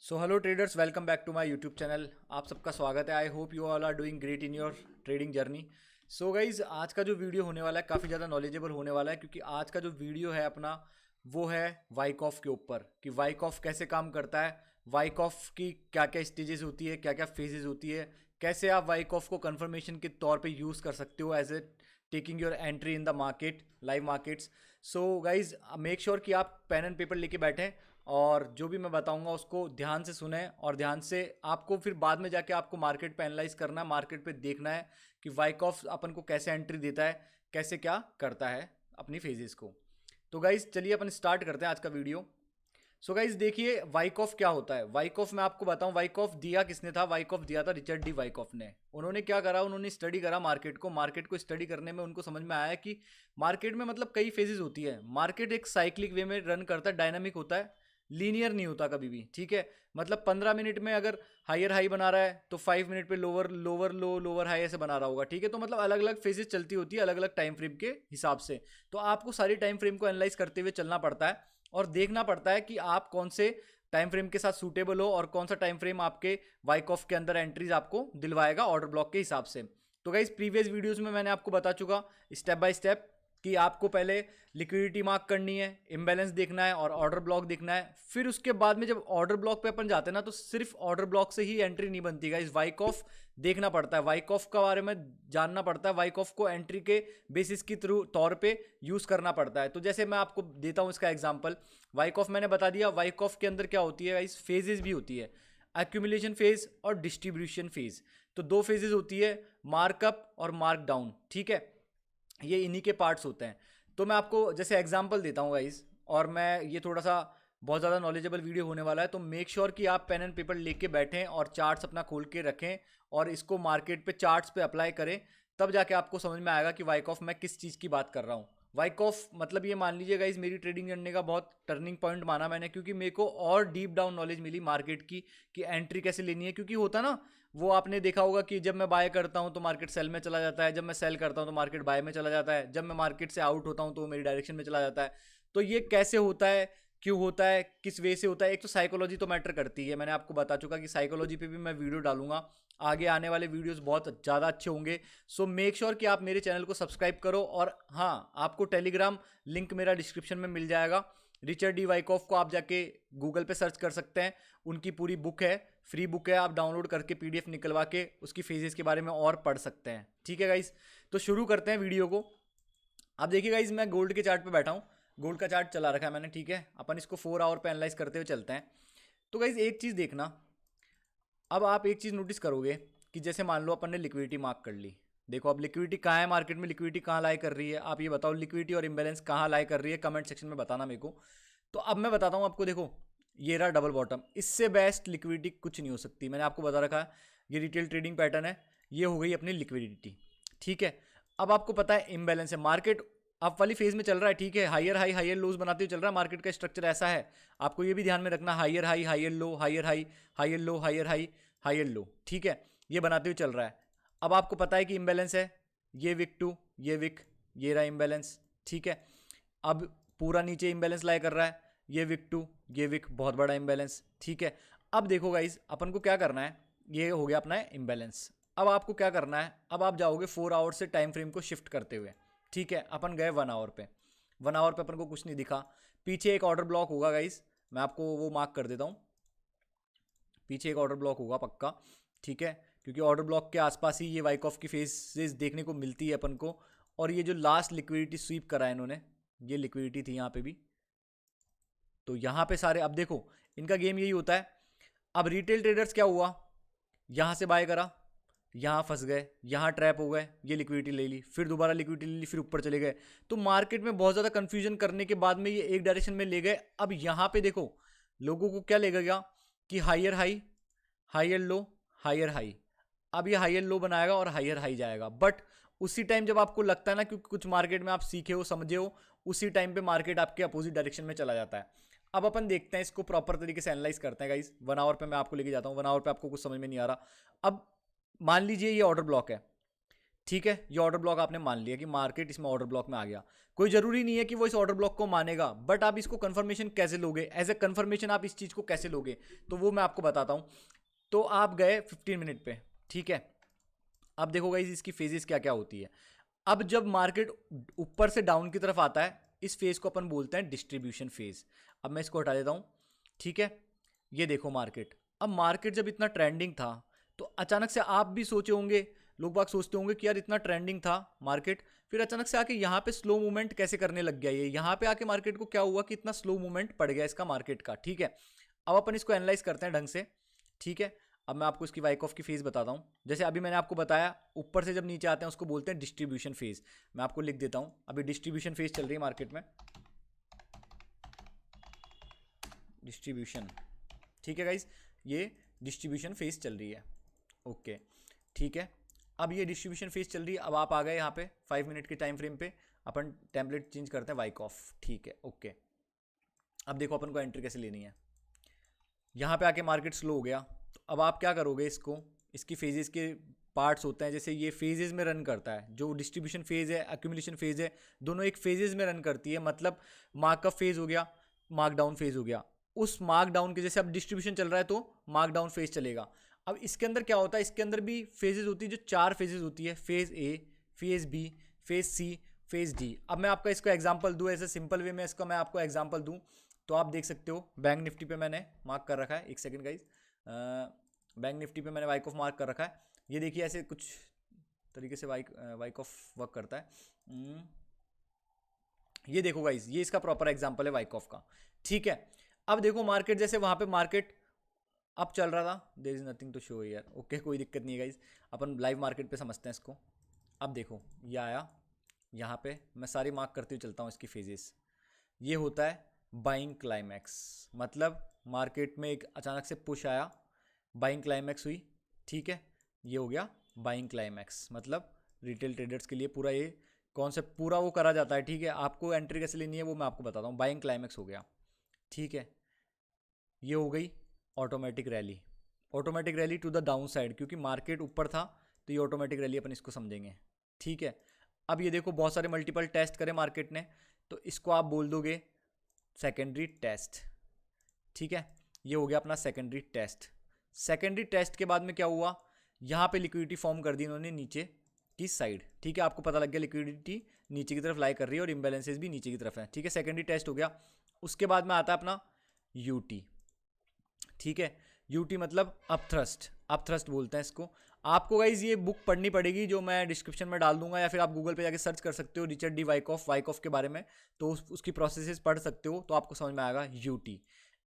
So hello traders, welcome back to my YouTube channel. आप सबका स्वागत है। I hope you all are doing great in your trading journey. So guys, आज का जो video होने वाला है काफ़ी ज़्यादा नॉलेजेबल होने वाला है, क्योंकि आज का जो वीडियो है अपना वो है वाइकॉफ के ऊपर कि वाइकॉफ कैसे काम करता है, वाइकॉफ की क्या क्या स्टेजेस होती है, क्या क्या फेजेस होती है, कैसे आप वाइकॉफ को कंफर्मेशन के तौर पे यूज़ कर सकते हो as a taking your entry in the market, live markets. So guys, make sure कि आप पेन एंड पेपर लेके बैठें और जो भी मैं बताऊंगा उसको ध्यान से सुने, और ध्यान से आपको फिर बाद में जाके आपको मार्केट पे एनालाइज करना है, मार्केट पे देखना है कि वाइकॉफ अपन को कैसे एंट्री देता है, कैसे क्या करता है अपनी फेजेस को। तो गाइज चलिए अपन स्टार्ट करते हैं आज का वीडियो। सो गाइज देखिए, वाइकॉफ क्या होता है। वाइकॉफ मैं आपको बताऊं, वाइकॉफ दिया किसने था? वाइकॉफ दिया था रिचर्ड डी वाइकॉफ ने। उन्होंने क्या करा, उन्होंने स्टडी करा मार्केट को स्टडी करने में उनको समझ में आया कि मार्केट में मतलब कई फेजेस होती है। मार्केट एक साइक्लिक वे में रन करता है, डायनामिक होता है, लीनियर नहीं होता कभी भी। ठीक है, मतलब 15 मिनट में अगर हायर हाई बना रहा है तो 5 मिनट पे लोअर लोअर लो लोअर हाई ऐसे बना रहा होगा। ठीक है, तो मतलब अलग अलग फेजेस चलती होती है अलग अलग टाइम फ्रेम के हिसाब से। तो आपको सारी टाइम फ्रेम को एनालाइज करते हुए चलना पड़ता है और देखना पड़ता है कि आप कौन से टाइम फ्रेम के साथ सूटेबल हो और कौन सा टाइम फ्रेम आपके वाइकॉफ के अंदर एंट्रीज आपको दिलवाएगा ऑर्डर ब्लॉक के हिसाब से। तो गाइस, प्रीवियस वीडियोस में मैंने आपको बता चुका स्टेप बाय स्टेप कि आपको पहले लिक्विडिटी मार्क करनी है, इम्बैलेंस देखना है और ऑर्डर ब्लॉक देखना है। फिर उसके बाद में जब ऑर्डर ब्लॉक पे अपन जाते हैं ना, तो सिर्फ ऑर्डर ब्लॉक से ही एंट्री नहीं बनती गाइस, वाइक ऑफ देखना पड़ता है, वाइक ऑफ के बारे में जानना पड़ता है, वाइक ऑफ को एंट्री के बेसिस की तौर पे यूज करना पड़ता है। तो जैसे मैं आपको देता हूं इसका एग्जांपल, वाइक ऑफ मैंने बता दिया। वाइक ऑफ के अंदर क्या होती है गाइस, फेजेस भी होती है, एक्यूमुलेशन फेज और डिस्ट्रीब्यूशन फेज। तो दो फेजेस होती है, मार्कअप और मार्क डाउन। ठीक है, ये इन्हीं के पार्ट्स होते हैं। तो मैं आपको जैसे एग्जांपल देता हूँ गाइस, और मैं ये थोड़ा सा बहुत ज़्यादा नॉलेजेबल वीडियो होने वाला है, तो मेक श्योर कि आप पेन एंड पेपर लेके बैठें और चार्ट्स अपना खोल के रखें और इसको मार्केट पे चार्ट्स पे अप्लाई करें। तब जाके आपको समझ में आएगा कि वाइक ऑफ मैं किस चीज़ की बात कर रहा हूँ। वाइक ऑफ मतलब ये मान लीजिए गाइस, मेरी ट्रेडिंग करने का बहुत टर्निंग पॉइंट माना मैंने, क्योंकि मेरे को और डीप डाउन नॉलेज मिली मार्केट की कि एंट्री कैसे लेनी है। क्योंकि होता ना, वो आपने देखा होगा कि जब मैं बाय करता हूं तो मार्केट सेल में चला जाता है, जब मैं सेल करता हूं तो मार्केट बाय में चला जाता है, जब मैं मार्केट से आउट होता हूं तो मेरी डायरेक्शन में चला जाता है। तो ये कैसे होता है, क्यों होता है, किस वे से होता है? एक तो साइकोलॉजी तो मैटर करती है, मैंने आपको बता चुका कि साइकोलॉजी पे भी मैं वीडियो डालूंगा। आगे आने वाले वीडियोस बहुत ज़्यादा अच्छे होंगे। सो मेक श्योर कि आप मेरे चैनल को सब्सक्राइब करो। और हाँ, आपको टेलीग्राम लिंक मेरा डिस्क्रिप्शन में मिल जाएगा। रिचर्ड डी वाइकॉफ को आप जाके गूगल पे सर्च कर सकते हैं, उनकी पूरी बुक है, फ्री बुक है, आप डाउनलोड करके पीडीएफ निकलवा के उसकी फेजेस के बारे में और पढ़ सकते हैं। ठीक है गाइस, तो शुरू करते हैं वीडियो को। अब देखिए गाइस, मैं गोल्ड के चार्ट पे बैठा हूँ, गोल्ड का चार्ट चला रखा है मैंने। ठीक है, अपन इसको 4 आवर पे एनालाइज करते हुए चलते हैं। तो गाइस एक चीज़ देखना, अब आप एक चीज़ नोटिस करोगे कि जैसे मान लो अपन ने लिक्विडिटी मार्क कर ली। देखो अब लिक्विडिटी कहाँ है मार्केट में, लिक्विडिटी कहाँ लाई कर रही है, आप ये बताओ लिक्विडिटी और इम्बैलेंस कहाँ लाई कर रही है, कमेंट सेक्शन में बताना मेरे को। तो अब मैं बताता हूँ आपको, देखो ये रहा डबल बॉटम, इससे बेस्ट लिक्विडिटी कुछ नहीं हो सकती। मैंने आपको बता रखा है ये रिटेल ट्रेडिंग पैटर्न है, ये हो गई अपनी लिक्विडिटी। ठीक है, अब आपको पता है इम्बैलेंस है, मार्केट अप वाली फेज में चल रहा है। ठीक है, हायर हाई हायर लोज बनाते हुए चल रहा है, मार्केट का स्ट्रक्चर ऐसा है। आपको ये भी ध्यान में रखना, higher high higher low, higher high higher low, higher high higher low. ठीक है, ये बनाते हुए चल रहा है। अब आपको पता है कि इम्बैलेंस है, ये विक टू, ये विक, ये रहा इम्बैलेंस। ठीक है, अब पूरा नीचे इम्बैलेंस लाई कर रहा है, ये विक टू, ये विक, बहुत बड़ा इम्बैलेंस। ठीक है, अब देखो गाइज अपन को क्या करना है, ये हो गया अपना इम्बैलेंस। अब आपको क्या करना है, अब आप जाओगे 4 आवर से टाइम फ्रेम को शिफ्ट करते हुए। ठीक है, अपन गए 1 आवर पे, 1 आवर पे अपन को कुछ नहीं दिखा। पीछे एक ऑर्डर ब्लॉक होगा गाइज, मैं आपको वो मार्क कर देता हूँ, पीछे एक ऑर्डर ब्लॉक होगा पक्का। ठीक है, क्योंकि ऑर्डर ब्लॉक के आसपास ही ये वाइक ऑफ की फेसेस देखने को मिलती है अपन को। और ये जो लास्ट लिक्विडिटी स्वीप करा है इन्होंने, ये लिक्विडिटी थी यहाँ पे भी। तो यहाँ पे सारे, अब देखो इनका गेम यही होता है। अब रिटेल ट्रेडर्स क्या हुआ, यहाँ से बाय करा, यहाँ फंस गए, यहाँ ट्रैप हो गए, ये लिक्विडिटी ले ली, फिर दोबारा लिक्विडिटी ले ली, फिर ऊपर चले गए। तो मार्केट में बहुत ज़्यादा कंफ्यूजन करने के बाद में ये एक डायरेक्शन में ले गए। अब यहाँ पे देखो लोगों को क्या लगेगा कि higher high higher low higher high, अब ये हायर लो बनाएगा और हायर हाई जाएगा। बट उसी टाइम जब आपको लगता है ना, क्योंकि कुछ मार्केट में आप सीखे हो समझे हो, उसी टाइम पे मार्केट आपके अपोजिट डायरेक्शन में चला जाता है। अब अपन देखते हैं इसको प्रॉपर तरीके से एनालाइज करते हैं गाइस। 1 आवर पे मैं आपको लेके जाता हूँ, 1 आवर पे आपको कुछ समझ में नहीं आ रहा। अब मान लीजिए ये ऑर्डर ब्लॉक है। ठीक है, ये ऑर्डर ब्लॉक आपने मान लिया कि मार्केट इसमें ऑर्डर ब्लॉक में आ गया। कोई जरूरी नहीं है कि वो इस ऑर्डर ब्लॉक को मानेगा, बट आप इसको कंफर्मेशन कैसे लोगे, एज ए कंफर्मेशन आप इस चीज़ को कैसे लोगे, तो वो मैं आपको बताता हूँ। तो आप गए 15 मिनट पे, ठीक है। अब देखो गाइस इसकी फेजेस क्या क्या होती है। अब जब मार्केट ऊपर से डाउन की तरफ आता है, इस फेज को अपन बोलते हैं डिस्ट्रीब्यूशन फेज। अब मैं इसको हटा देता हूँ, ठीक है। ये देखो मार्केट, अब मार्केट जब इतना ट्रेंडिंग था तो अचानक से आप भी सोचे होंगे, लोग बाग सोचते होंगे कि यार इतना ट्रेंडिंग था मार्केट, फिर अचानक से आके यहाँ पे स्लो मूवमेंट कैसे करने लग गया। ये यहाँ पे आके मार्केट को क्या हुआ कि इतना स्लो मूवमेंट पड़ गया इसका मार्केट का, ठीक है। अब अपन इसको एनालाइज करते हैं ढंग से, ठीक है। अब मैं आपको इसकी वाइक ऑफ की फेज बताता हूँ। जैसे अभी मैंने आपको बताया ऊपर से जब नीचे आते हैं उसको बोलते हैं डिस्ट्रीब्यूशन फेज। मैं आपको लिख देता हूँ, अभी डिस्ट्रीब्यूशन फेज चल रही है मार्केट में, डिस्ट्रीब्यूशन, ठीक है गाइज, ये डिस्ट्रीब्यूशन फेज चल रही है, ओके, ठीक है। अब ये डिस्ट्रीब्यूशन फेज चल रही है, अब आप आ गए यहाँ पे 5 मिनट के टाइम फ्रेम पे, अपन टेम्पलेट चेंज करते हैं वाइक ऑफ, ठीक है, ओके। अब देखो अपन को एंट्री कैसे लेनी है। यहाँ पे आके मार्केट स्लो हो गया, तो अब आप क्या करोगे, इसको, इसकी फेजेस के पार्ट्स होते हैं, जैसे ये फेजेस में रन करता है, जो डिस्ट्रीब्यूशन फेज है, एक्यूमुलेशन फेज है, दोनों एक फेजेस में रन करती है। मतलब मार्कअप फेज हो गया, मार्क डाउन फेज हो गया। उस मार्क डाउन के जैसे अब डिस्ट्रीब्यूशन चल रहा है तो मार्क डाउन फेज चलेगा। अब इसके अंदर क्या होता है, इसके अंदर भी फेजेस होती है, जो 4 फेजेस होती है, phase A, phase B, phase C, phase D. अब मैं आपका इसको एग्जांपल दूं, ऐसे सिंपल वे में इसका मैं आपको एग्जांपल दूं, तो आप देख सकते हो बैंक निफ्टी पे मैंने मार्क कर रखा है, एक सेकंड गाइज, बैंक निफ्टी पे मैंने वाइक ऑफ मार्क कर रखा है। ये देखिए ऐसे कुछ तरीके से वाइक ऑफ वर्क करता है। ये देखो गाइज, ये इसका प्रॉपर एग्जांपल है वाइक ऑफ का, ठीक है। अब देखो मार्केट, जैसे वहां पे मार्केट अब चल रहा था, there is nothing to show यार, ओके, कोई दिक्कत नहीं है गाइज, अपन लाइव मार्केट पे समझते हैं इसको। अब देखो ये आया, यहाँ पे मैं सारी मार्क करते हुए चलता हूँ इसकी फेजेस। ये होता है बाइंग क्लाइमैक्स, मतलब मार्केट में एक अचानक से पुश आया, बाइंग क्लाइमैक्स हुई, ठीक है। ये हो गया बाइंग क्लाइमैक्स, मतलब रिटेल ट्रेडर्स के लिए पूरा ये कॉन्सेप्ट पूरा वो करा जाता है, ठीक है। आपको एंट्री कैसे लेनी है वो मैं आपको बताता हूँ। बाइंग क्लाइमैक्स हो गया, ठीक है। ये हो गई automatic rally, automatic rally to the down side, क्योंकि मार्केट ऊपर था तो ये ऑटोमेटिक रैली अपन इसको समझेंगे, ठीक है। अब ये देखो बहुत सारे मल्टीपल टेस्ट करे मार्केट ने, तो इसको आप बोल दोगे सेकेंडरी टेस्ट, ठीक है। ये हो गया अपना सेकेंडरी टेस्ट। सेकेंडरी टेस्ट के बाद में क्या हुआ, यहाँ पे लिक्विडिटी फॉर्म कर दी इन्होंने नीचे की साइड, ठीक है। आपको पता लग गया लिक्विडिटी नीचे की तरफ लाई कर रही है और इम्बैलेंसेज भी नीचे की तरफ है, ठीक है। सेकेंडरी टेस्ट हो गया। उसके बाद में आता है अपना यूटी, ठीक है। यूटी मतलब अपथ्रस्ट, अपथ्रस्ट बोलते हैं इसको। आपको गाइज ये बुक पढ़नी पड़ेगी जो मैं डिस्क्रिप्शन में डाल दूंगा, या फिर आप गूगल पे जाके सर्च कर सकते हो रिचर्ड डी वाइकॉफ के बारे में, तो उसकी प्रोसेसेस पढ़ सकते हो, तो आपको समझ में आएगा यूटी।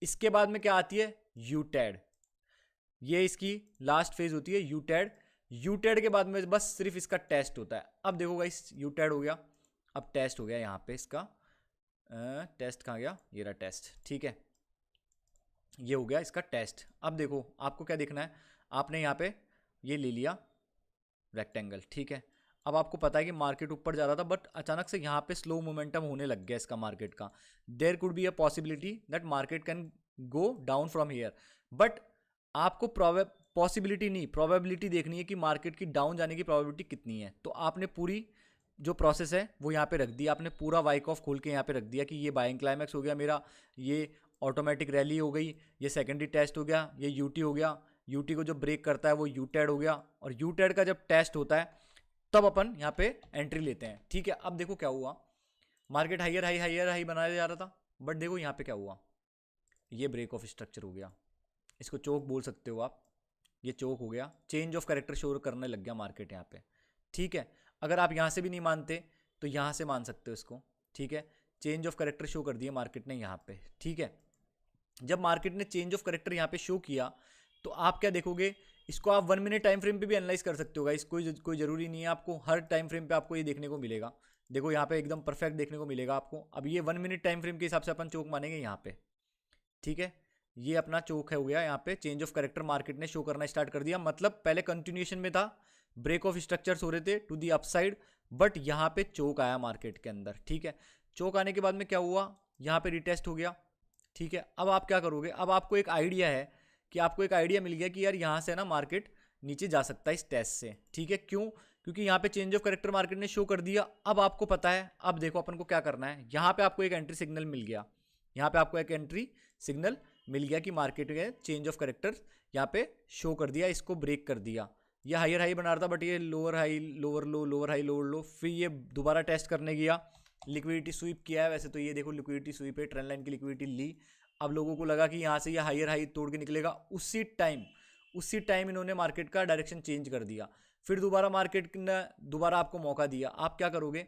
इसके बाद में क्या आती है, यूटेड, ये इसकी लास्ट फेज होती है यूटेड। यूटेड के बाद में बस सिर्फ इसका टेस्ट होता है। अब देखो गाइस यूटेड हो गया, अब टेस्ट हो गया, यहाँ पे इसका टेस्ट कहाँ गया, ये रहा टेस्ट, ठीक है। ये हो गया इसका टेस्ट। अब देखो आपको क्या देखना है, आपने यहाँ पे ये ले लिया रेक्टेंगल, ठीक है। अब आपको पता है कि मार्केट ऊपर जा रहा था, बट अचानक से यहाँ पे स्लो मोमेंटम होने लग गया इसका मार्केट का। There could be a possibility that market can go down from here, but आपको पॉसिबिलिटी नहीं, प्रोबेबिलिटी देखनी है कि मार्केट की डाउन जाने की प्रोबेबिलिटी कितनी है। तो आपने पूरी जो प्रोसेस है वो यहाँ पे रख दी, आपने पूरा वाइक ऑफ खोल के यहाँ पे रख दिया कि ये बाइंग क्लाइमैक्स हो गया मेरा, ये ऑटोमेटिक रैली हो गई, ये सेकेंडरी टेस्ट हो गया, ये यूटी हो गया, यूटी को जो ब्रेक करता है वो यूटेड हो गया, और यूटेड का जब टेस्ट होता है तब अपन यहाँ पे एंट्री लेते हैं, ठीक है। अब देखो क्या हुआ, market higher high higher high बनाया जा रहा था, बट देखो यहाँ पे क्या हुआ, ये ब्रेक ऑफ स्ट्रक्चर हो गया, इसको चोक बोल सकते हो आप, ये चोक हो गया, चेंज ऑफ कैरेक्टर शो करने लग गया मार्केट यहाँ पे, ठीक है। अगर आप यहाँ से भी नहीं मानते तो यहाँ से मान सकते हो इसको, ठीक है। चेंज ऑफ कैरेक्टर शो कर दिया मार्केट ने यहाँ पे, ठीक है। जब मार्केट ने चेंज ऑफ कैरेक्टर यहाँ पे शो किया तो आप क्या देखोगे, इसको आप 1 मिनट टाइम फ्रेम पे भी एनालाइज कर सकते हो गाइस, कोई जरूरी नहीं है आपको हर टाइम फ्रेम पे आपको ये देखने को मिलेगा। देखो यहाँ पे एकदम परफेक्ट देखने को मिलेगा आपको। अब ये 1 मिनट टाइम फ्रेम के हिसाब से अपन चोक मानेंगे यहाँ पे, ठीक है। ये अपना चोक है हो गया, यहाँ पे चेंज ऑफ कैरेक्टर मार्केट ने शो करना स्टार्ट कर दिया, मतलब पहले कंटिन्यूएशन में था, ब्रेक ऑफ स्ट्रक्चर्स हो रहे थे टू दी अपसाइड, बट यहाँ पे चोक आया मार्केट के अंदर, ठीक है। चोक आने के बाद में क्या हुआ, यहाँ पे रिटेस्ट हो गया, ठीक है। अब आप क्या करोगे, अब आपको एक आइडिया है कि आपको एक आइडिया मिल गया कि यार यहाँ से ना मार्केट नीचे जा सकता है इस टेस्ट से, ठीक है। क्यों, क्योंकि यहाँ पे चेंज ऑफ करेक्टर मार्केट ने शो कर दिया। अब आपको पता है, अब देखो अपन को क्या करना है। यहाँ पे आपको एक एंट्री सिग्नल मिल गया, यहाँ पे आपको एक एंट्री सिग्नल मिल गया कि मार्केट के चेंज ऑफ करेक्टर यहाँ पे शो कर दिया, इसको ब्रेक कर दिया। ये हायर हाई बना रहा था बट ये लोअर हाई लोअर लो, लोअर हाई लोअर लो, फिर ये दोबारा टेस्ट करने गया, लिक्विडिटी स्वीप किया है। वैसे तो ये देखो लिक्विडिटी स्वीप है, ट्रेंड लाइन की लिक्विडिटी ली। अब लोगों को लगा कि यहाँ से ये हायर हाई तोड़ के निकलेगा, उसी टाइम इन्होंने मार्केट का डायरेक्शन चेंज कर दिया। फिर दोबारा मार्केट ने दोबारा आपको मौका दिया। आप क्या करोगे,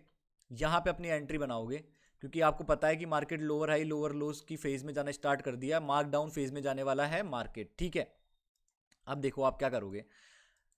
यहाँ पे अपनी एंट्री बनाओगे, क्योंकि आपको पता है कि मार्केट लोअर हाई लोअर लोज की फेज में जाना स्टार्ट कर दिया, मार्क डाउन फेज में जाने वाला है मार्केट, ठीक है। अब देखो आप क्या करोगे,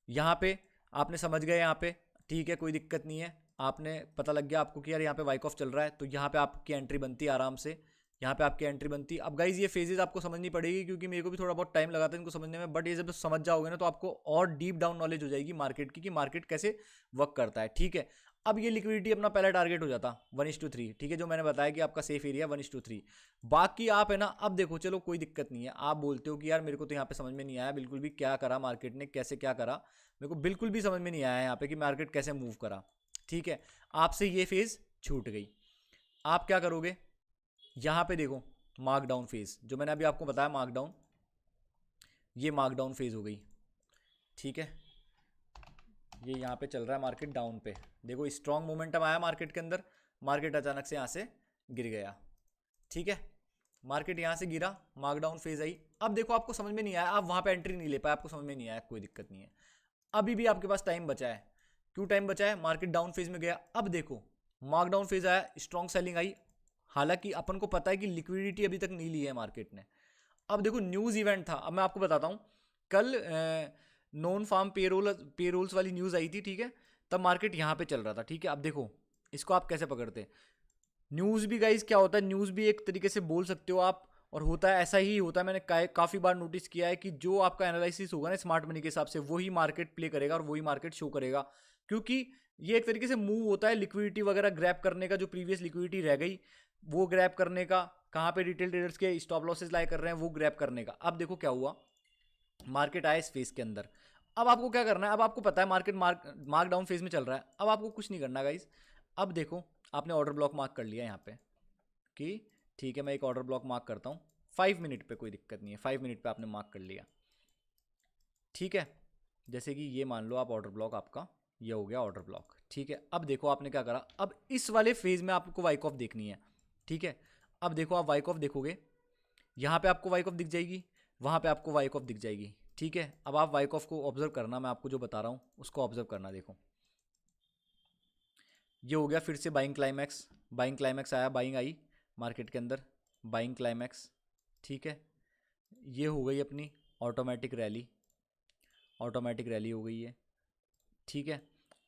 यहाँ पे आपने समझ गए, यहाँ पे ठीक है, कोई दिक्कत नहीं है, आपने पता लग गया आपको कि यार यहाँ पे वाइक ऑफ चल रहा है, तो यहाँ पे आपकी एंट्री बनती है आराम से, यहाँ पे आपकी एंट्री बनती। अब गाइज ये फेजेस आपको समझनी पड़ेगी, क्योंकि मेरे को भी थोड़ा बहुत टाइम लगा था इनको समझने में, बट ये जब समझ जाओगे ना तो आपको और डीप डाउन नॉलेज हो जाएगी मार्केट की, कि मार्केट कैसे वर्क करता है, ठीक है। अब ये लिक्विडिटी अपना पहला टारगेट हो जाता 1:3, ठीक है, जो मैंने बताया कि आपका सेफ एरिया 1:3। बाकी आप है ना, अब देखो चलो कोई दिक्कत नहीं है, आप बोलते हो कि यार मेरे को तो यहाँ पे समझ में नहीं आया बिल्कुल भी, क्या करा मार्केट ने, कैसे क्या करा, मेरे को बिल्कुल भी समझ में नहीं आया यहाँ पे कि मार्केट कैसे मूव करा, ठीक है। आपसे ये फेज छूट गई। आप क्या करोगे, यहाँ पे देखो मार्क डाउन फेज, जो मैंने अभी आपको बताया मार्क डाउन, ये मार्क डाउन फेज हो गई, ठीक है। ये यहाँ पे चल रहा है मार्केट डाउन पे, देखो स्ट्रॉन्ग मोमेंटम आया मार्केट के अंदर, मार्केट अचानक से यहाँ से गिर गया, ठीक है। मार्केट यहाँ से गिरा, मार्क डाउन फेज आई। अब देखो आपको समझ में नहीं आया, आप वहाँ पे एंट्री नहीं ले पाए, आपको समझ में नहीं आया, कोई दिक्कत नहीं है, अभी भी आपके पास टाइम बचा है। क्यों टाइम बचा है, मार्केट डाउन फेज में गया। अब देखो मार्क डाउन फेज आया, स्ट्रॉन्ग सेलिंग आई, हालांकि अपन को पता है कि लिक्विडिटी अभी तक नहीं ली है मार्केट ने। अब देखो न्यूज़ इवेंट था, अब मैं आपको बताता हूँ, कल नॉन फार्म पेरोल्स वाली न्यूज़ आई थी, ठीक है, तब मार्केट यहाँ पे चल रहा था, ठीक है। अब देखो इसको आप कैसे पकड़ते, न्यूज़ भी गाइज क्या होता है, न्यूज़ भी एक तरीके से बोल सकते हो आप, और होता है ऐसा ही होता है। मैंने काफ़ी बार नोटिस किया है कि जो आपका एनालिसिस होगा ना स्मार्ट मनी के हिसाब से, वही मार्केट प्ले करेगा और वही मार्केट शो करेगा, क्योंकि ये एक तरीके से मूव होता है लिक्विडिटी वगैरह ग्रैब करने का, जो प्रीवियस लिक्विडिटी रह गई वो ग्रैब करने का, कहाँ पे रिटेल ट्रेडर्स के स्टॉप लॉसेस लाए कर रहे हैं वो ग्रैब करने का। अब देखो क्या हुआ, मार्केट आया इस फेज के अंदर। अब आपको क्या करना है, अब आपको पता है मार्केट मार्क डाउन फेज में चल रहा है, अब आपको कुछ नहीं करना गाइज। अब देखो आपने ऑर्डर ब्लॉक मार्क कर लिया यहाँ पे कि ठीक है मैं एक ऑर्डर ब्लॉक मार्क करता हूँ 5 मिनट पे, कोई दिक्कत नहीं है, 5 मिनट पे आपने मार्क कर लिया, ठीक है। जैसे कि ये मान लो आप ऑर्डर ब्लॉक आपका ये हो गया ऑर्डर ब्लॉक, ठीक है। अब देखो आपने क्या करा, अब इस वाले फेज में आपको वाइक ऑफ देखनी है, ठीक है। अब देखो आप वाइक ऑफ देखोगे, यहाँ पे आपको वाइक ऑफ दिख जाएगी, वहाँ पे आपको वाइक ऑफ दिख जाएगी, ठीक है। अब आप वाइक ऑफ को ऑब्जर्व करना, मैं आपको जो बता रहा हूँ उसको ऑब्जर्व करना। देखो ये हो गया फिर से बाइंग क्लाइमैक्स आया, बाइंग आई मार्केट के अंदर, बाइंग क्लाइमैक्स, ठीक है। ये हो गई अपनी ऑटोमेटिक रैली हो गई है, ठीक है।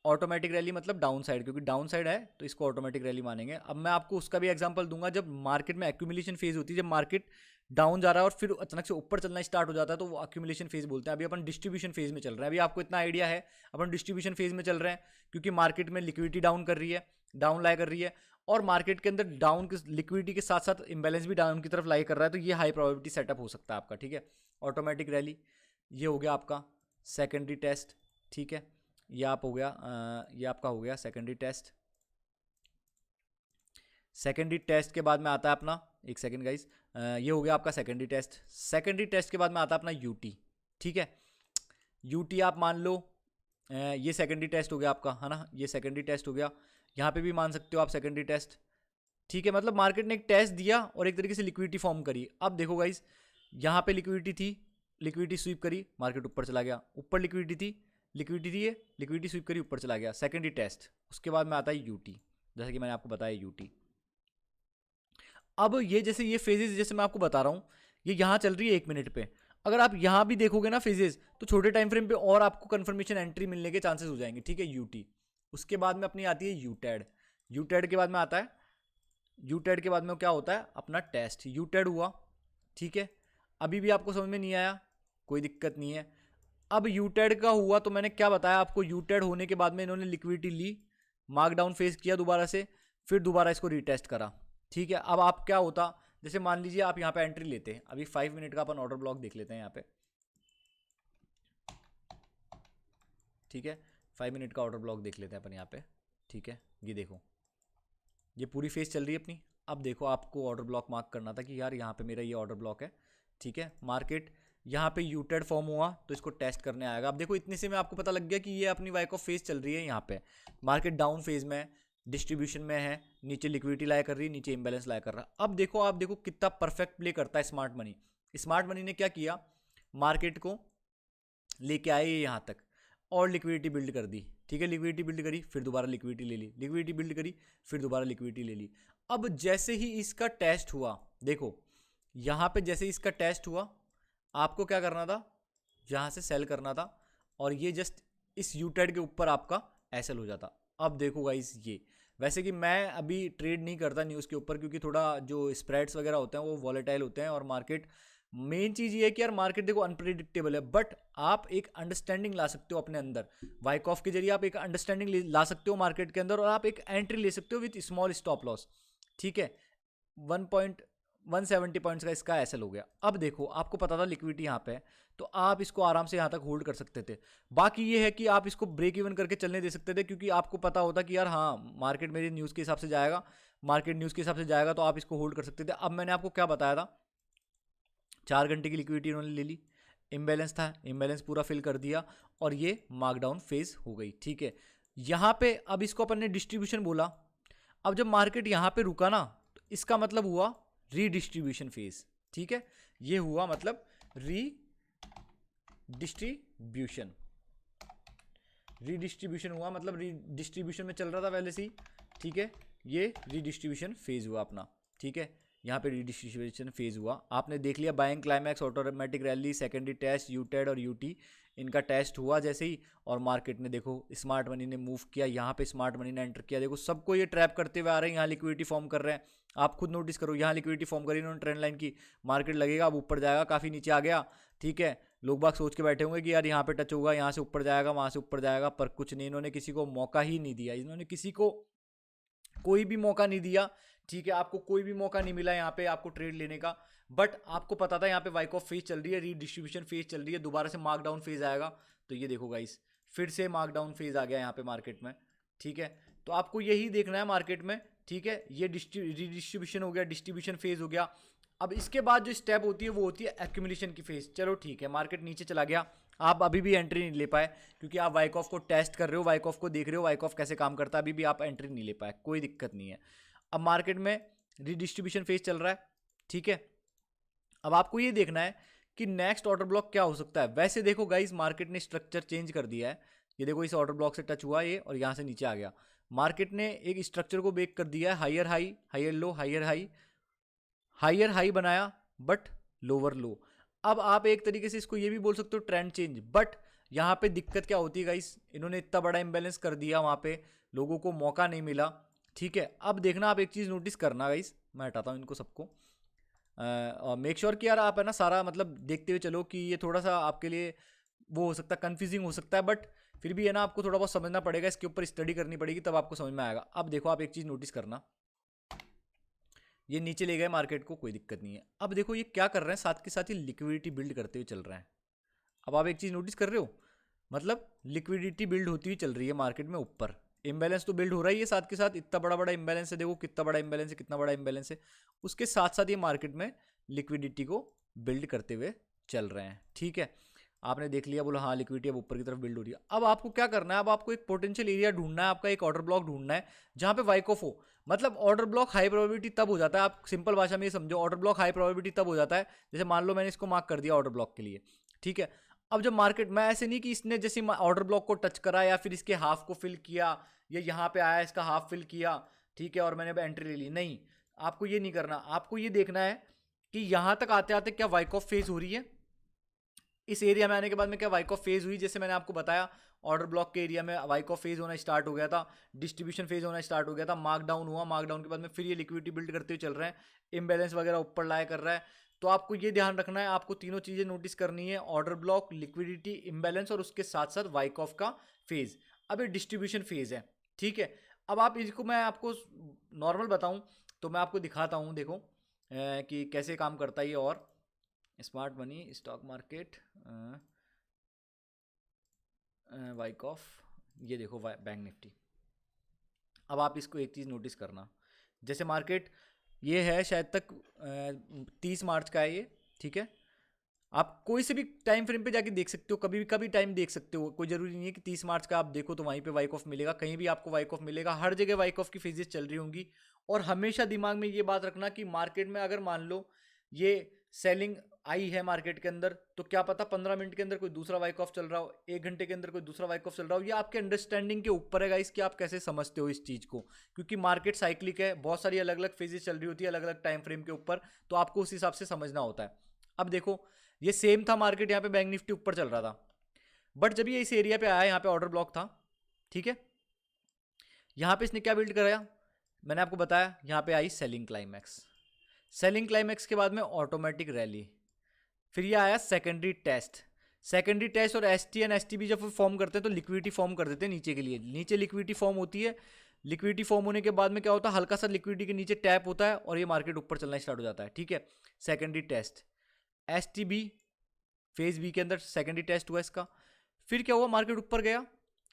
ऑटोमेटिक रैली मतलब डाउन साइड, क्योंकि डाउन साइड है तो इसको ऑटोमेटिक रैली मानेंगे। अब मैं आपको उसका भी एग्जांपल दूंगा, जब मार्केट में एक्यूमुलेशन फेज होती है, जब मार्केट डाउन जा रहा है और फिर अचानक से ऊपर चलना स्टार्ट हो जाता है, तो वो एक्यूमुलेशन फेज बोलते हैं। अभी अपन डिस्ट्रीब्यूशन फेज में चल रहे हैं, अभी आपको इतना आइडिया है अपन डिस्ट्रीब्यूशन फेज में चल रहे हैं, क्योंकि मार्केट में लिक्विडिटी डाउन कर रही है, डाउन लाई कर रही है, और मार्केट के अंदर डाउन की लिक्विडिटी के साथ साथ इंबैलेंस भी डाउन की तरफ लाई कर रहा है, तो ये हाई प्रोबेबिलिटी सेटअप हो सकता है आपका, ठीक है। ऑटोमेटिक रैली ये हो गया आपका सेकेंडरी टेस्ट, ठीक है। ये आप हो गया ये आपका हो गया सेकेंडरी टेस्ट। सेकेंडरी टेस्ट के बाद में आता है अपना, एक सेकेंड गाइस, ये हो गया आपका सेकेंडरी टेस्ट। सेकेंडरी टेस्ट के बाद में आता है अपना यूटी, ठीक है। यूटी आप मान लो ये सेकेंडरी टेस्ट हो गया आपका, है ना, ये सेकेंडरी टेस्ट हो गया, यहाँ पे भी मान सकते हो आप सेकेंडरी टेस्ट, ठीक है। मतलब मार्केट ने एक टेस्ट दिया और एक तरीके से लिक्विडिटी फॉर्म करी। अब देखो गाइस यहाँ पे लिक्विडिटी थी, लिक्विडिटी स्वीप करी, मार्केट ऊपर चला गया, ऊपर लिक्विडिटी थी ये लिक्विडिटी स्वीप करी, ऊपर चला गया, सेकेंडरी टेस्ट। उसके बाद में आता है यूटी, जैसे कि मैंने आपको बताया यूटी। अब ये जैसे ये फेजेस जैसे मैं आपको बता रहा हूँ, ये यहाँ चल रही है 1 मिनट पे, अगर आप यहाँ भी देखोगे ना फेजेस, तो छोटे टाइम फ्रेम पे और आपको कंफर्मेशन एंट्री मिलने के चांसेस हो जाएंगे, ठीक है, यूटी। उसके बाद में अपनी आती है यूटेड, यूटेड के बाद में आता है, यूटेड के बाद में क्या होता है अपना टेस्ट, यूटेड हुआ, ठीक है। अभी भी आपको समझ में नहीं आया, कोई दिक्कत नहीं है। अब यूटेड का हुआ तो मैंने क्या बताया आपको, यूटेड होने के बाद में इन्होंने लिक्विडिटी ली, मार्क डाउन फेस किया दोबारा से, फिर दोबारा इसको रीटेस्ट करा, ठीक है। अब आप क्या होता, जैसे मान लीजिए आप यहाँ पे एंट्री लेते हैं, अभी 5 मिनट का अपन ऑर्डर ब्लॉक देख लेते हैं यहाँ पे, ठीक है। 5 मिनट का ऑर्डर ब्लॉक देख लेते हैं अपन यहाँ पे, ठीक है। ये देखो, ये पूरी फेज चल रही है अपनी। अब देखो, आपको ऑर्डर ब्लॉक मार्क करना था कि यार यहाँ पे मेरा ये ऑर्डर ब्लॉक है, ठीक है। मार्केट यहाँ पे यूटेड फॉर्म हुआ तो इसको टेस्ट करने आएगा। अब देखो, इतने से में आपको पता लग गया कि ये अपनी वाइक ऑफ फेज चल रही है। यहाँ पे मार्केट डाउन फेज में, डिस्ट्रीब्यूशन में है, नीचे लिक्विडिटी लाया कर रही है, नीचे इम्बैलेंस लाया कर रहा है। अब देखो, आप देखो कितना परफेक्ट प्ले करता है स्मार्ट मनी। स्मार्ट मनी ने क्या किया, मार्केट को लेके आए यहाँ तक और लिक्विडिटी बिल्ड कर दी, ठीक है। लिक्विडिटी बिल्ड करी, फिर दोबारा लिक्विडिटी ले ली, लिक्विडिटी बिल्ड करी, फिर दोबारा लिक्विडिटी ले ली। अब जैसे ही इसका टेस्ट हुआ, देखो यहाँ पे जैसे इसका टेस्ट हुआ, आपको क्या करना था, यहाँ से सेल करना था और ये जस्ट इस यूटेड के ऊपर आपका एसएल हो जाता। अब देखो गाइस, ये वैसे कि मैं अभी ट्रेड नहीं करता न्यूज़ के ऊपर, क्योंकि थोड़ा जो स्प्रेड्स वगैरह होते हैं वो वॉलेटाइल होते हैं और मार्केट, मेन चीज़ ये है कि यार मार्केट देखो अनप्रिडिक्टेबल है, बट आप एक अंडरस्टैंडिंग ला सकते हो अपने अंदर। वाइक ऑफ के जरिए आप एक अंडरस्टैंडिंग ला सकते हो मार्केट के अंदर और आप एक एंट्री ले सकते हो विथ स्मॉल स्टॉप लॉस, ठीक है। 1.170 पॉइंट्स का इसका एसएल हो गया। अब देखो, आपको पता था लिक्विडिटी यहाँ पे है, तो आप इसको आराम से यहाँ तक होल्ड कर सकते थे। बाकी ये है कि आप इसको ब्रेक इवन करके चलने दे सकते थे, क्योंकि आपको पता होता कि यार हाँ मार्केट मेरी न्यूज़ के हिसाब से जाएगा, मार्केट न्यूज़ के हिसाब से जाएगा, तो आप इसको होल्ड कर सकते थे। अब मैंने आपको क्या बताया था, 4 घंटे की लिक्विडिटी उन्होंने ले ली, इम्बैलेंस था, इम्बैलेंस पूरा फिल कर दिया और ये मार्कडाउन फेज हो गई, ठीक है। यहाँ पे अब इसको अपन ने डिस्ट्रीब्यूशन बोला। अब जब मार्केट यहाँ पे रुका ना, तो इसका मतलब हुआ रीडिस्ट्रीब्यूशन फेज, ठीक है। ये हुआ मतलब रीडिस्ट्रीब्यूशन, रीडिस्ट्रीब्यूशन हुआ मतलब रीडिस्ट्रीब्यूशन में चल रहा था पहले से ही, ठीक है। ये रीडिस्ट्रीब्यूशन फेज हुआ अपना, ठीक है। यहाँ पे रीडिस्ट्रीब्यूशन फेज हुआ, आपने देख लिया buying climax, automatic rally, secondary test, UTAD और यूटी, इनका टेस्ट हुआ जैसे ही, और मार्केट ने देखो स्मार्ट मनी ने मूव किया, यहाँ पे स्मार्ट मनी ने एंटर किया। देखो सबको ये ट्रैप करते हुए आ रहे हैं, यहाँ लिक्विडिटी फॉर्म कर रहे हैं। आप खुद नोटिस करो, यहाँ लिक्विडिटी फॉर्म करी इन्होंने ट्रेंड लाइन की, मार्केट लगेगा अब ऊपर जाएगा, काफ़ी नीचे आ गया, ठीक है। लोग बाग सोच के बैठे होंगे कि यार यहाँ पे टच होगा, यहाँ से ऊपर जाएगा, वहाँ से ऊपर जाएगा, पर कुछ नहीं, इन्होंने किसी को मौका ही नहीं दिया, इन्होंने किसी को कोई भी मौका नहीं दिया, ठीक है। आपको कोई भी मौका नहीं मिला यहाँ पे आपको ट्रेड लेने का, बट आपको पता था यहाँ पे वाइक ऑफ फेज चल रही है, रीडिस्ट्रीब्यूशन फेज चल रही है, दोबारा से मार्कडाउन फेज आएगा। तो ये देखो गाइस, फिर से मार्कडाउन फेज आ गया यहाँ पे मार्केट में, ठीक है। तो आपको यही देखना है मार्केट में, ठीक है। ये रीडिस्ट्रीब्यूशन हो गया, डिस्ट्रीब्यूशन फेज हो गया। अब इसके बाद जो स्टेप होती है वो होती है एक्यूमुलेशन की फेज। चलो ठीक है, मार्केट नीचे चला गया, आप अभी भी एंट्री नहीं ले पाए, क्योंकि आप वाइक ऑफ को टेस्ट कर रहे हो, वाइक ऑफ को देख रहे हो, वाइक ऑफ कैसे काम करता है, अभी भी आप एंट्री नहीं ले पाए, कोई दिक्कत नहीं है। अब मार्केट में रीडिस्ट्रीब्यूशन फेज चल रहा है, ठीक है। अब आपको ये देखना है कि नेक्स्ट ऑर्डर ब्लॉक क्या हो सकता है। वैसे देखो गाइस, मार्केट ने स्ट्रक्चर चेंज कर दिया है, ये देखो इस ऑर्डर ब्लॉक से टच हुआ ये और यहाँ से नीचे आ गया। मार्केट ने एक स्ट्रक्चर को ब्रेक कर दिया है, higher high, higher low, higher high, higher high बनाया बट लोअर लो। अब आप एक तरीके से इसको ये भी बोल सकते हो ट्रेंड चेंज, बट यहाँ पे दिक्कत क्या होती है गाइस, इन्होंने इतना बड़ा इम्बैलेंस कर दिया, वहाँ पे लोगों को मौका नहीं मिला, ठीक है। अब देखना, आप एक चीज़ नोटिस करना गाइस, मैं हटाता हूँ इनको सबको, और मेक श्योर कि यार आप है ना सारा मतलब देखते हुए चलो, कि ये थोड़ा सा आपके लिए वो हो सकता है, कन्फ्यूजिंग हो सकता है, बट फिर भी है ना आपको थोड़ा बहुत समझना पड़ेगा, इसके ऊपर स्टडी करनी पड़ेगी, तब आपको समझ में आएगा। अब देखो, आप एक चीज़ नोटिस करना, ये नीचे ले गए मार्केट को, कोई दिक्कत नहीं है। अब देखो ये क्या कर रहे हैं, साथ के साथ ही लिक्विडिटी बिल्ड करते हुए चल रहे हैं। अब आप एक चीज़ नोटिस कर रहे हो, मतलब लिक्विडिटी बिल्ड होती हुई चल रही है मार्केट में ऊपर, इम्बैलेंस तो बिल्ड हो रहा ही है साथ के साथ, इतना बड़ा बड़ा इम्बैलेंस है, देखो कितना बड़ा इम्बैलेंस है, कितना बड़ा इम्बैलेंस है, उसके साथ साथ ये मार्केट में लिक्विडिटी को बिल्ड करते हुए चल रहे हैं, ठीक है। आपने देख लिया, बोला हाँ लिक्विडिटी अब ऊपर की तरफ बिल्ड हो रही है। अब आपको क्या करना है, अब आपको एक पोटेंशियल एरिया ढूंढना है, आपका एक ऑर्डर ब्लॉक ढूंढना है जहाँ पे वाइक ऑफ हो। मतलब ऑर्डर ब्लॉक हाई प्रोबेबिलिटी तब हो जाता है, आप सिंपल भाषा में ये समझो, ऑर्डर ब्लॉक हाई प्रोबेबिलिटी तब हो जाता है, जैसे मान लो मैंने इसको मार्क कर दिया ऑर्डर ब्लॉक के लिए, ठीक है। अब जब मार्केट में ऐसे नहीं कि इसने जैसे ऑर्डर ब्लॉक को टच करा या फिर इसके हाफ को फिल किया, या यहाँ पे आया इसका हाफ फिल किया, ठीक है, और मैंने अब एंट्री ले ली, नहीं, आपको ये नहीं करना। आपको ये देखना है कि यहाँ तक आते आते क्या वाइक ऑफ फेज हो रही है, इस एरिया में आने के बाद में क्या वाइक ऑफ फेज हुई, जैसे मैंने आपको बताया ऑर्डर ब्लॉक के एरिया में वाइक ऑफ फेज होना स्टार्ट हो गया था, डिस्ट्रीब्यूशन फेज होना स्टार्ट हो गया था, मार्कडाउन हुआ, मार्कडाउन के बाद में फिर ये लिक्विडिटी बिल्ड करते हुए चल रहे हैं, इम्बैलेंस वगैरह ऊपर लाया कर रहा है। तो आपको ये ध्यान रखना है, आपको तीनों चीज़ें नोटिस करनी है, ऑर्डर ब्लॉक, लिक्विडिटी, इम्बैलेंस, और उसके साथ साथ वाइक ऑफ का फेज। अब ये डिस्ट्रीब्यूशन फेज है, ठीक है। अब आप इसको मैं आपको नॉर्मल बताऊं तो मैं आपको दिखाता हूं, देखो कि कैसे काम करता है ये, और स्मार्ट मनी, स्टॉक मार्केट, वाइक ऑफ, ये देखो बैंक निफ्टी। अब आप इसको एक चीज़ नोटिस करना, जैसे मार्केट ये है शायद तक 30 मार्च का है ये, ठीक है। आप कोई से भी टाइम फ्रेम पे जाके देख सकते हो, कभी भी कभी टाइम देख सकते हो, कोई ज़रूरी नहीं है कि 30 मार्च का आप देखो तो वहीं पे वाइक ऑफ मिलेगा, कहीं भी आपको वाइक ऑफ मिलेगा, हर जगह वाइक ऑफ की फेजेस चल रही होंगी। और हमेशा दिमाग में ये बात रखना कि मार्केट में अगर मान लो ये सेलिंग आई है मार्केट के अंदर, तो क्या पता 15 मिनट के अंदर कोई दूसरा वाइक ऑफ चल रहा हो, 1 घंटे के अंदर कोई दूसरा वाइक ऑफ चल रहा हो। ये आपके अंडरस्टैंडिंग के ऊपर है गाइस कि आप कैसे समझते हो इस चीज़ को, क्योंकि मार्केट साइक्लिक है, बहुत सारी अलग अलग फेजेस चल रही होती है अलग अलग टाइम फ्रेम के ऊपर, तो आपको उस हिसाब से समझना होता है। अब देखो ये सेम था मार्केट, यहाँ पे बैंक निफ्टी ऊपर चल रहा था, बट जब ये इस एरिया पे आया, यहाँ पे ऑर्डर ब्लॉक था, ठीक है। यहाँ पे इसने क्या बिल्ड कराया, मैंने आपको बताया, यहाँ पे आई सेलिंग क्लाइमैक्स। सेलिंग क्लाइमैक्स के बाद में ऑटोमेटिक रैली, फिर ये आया सेकेंडरी टेस्ट। सेकेंडरी टेस्ट और S T and S T भी जब फॉर्म करते हैं तो लिक्विडिटी फॉर्म कर देते हैं नीचे के लिए, नीचे लिक्विडिटी फॉर्म होती है। लिक्विडिटी फॉर्म होने के बाद में क्या होता है, हल्का सा लिक्विडिटी के नीचे टैप होता है और ये मार्केट ऊपर चलना स्टार्ट हो जाता है, ठीक है। Secondary test, S T B, phase B के अंदर सेकेंडरी टेस्ट हुआ इसका। फिर क्या हुआ, मार्केट ऊपर गया,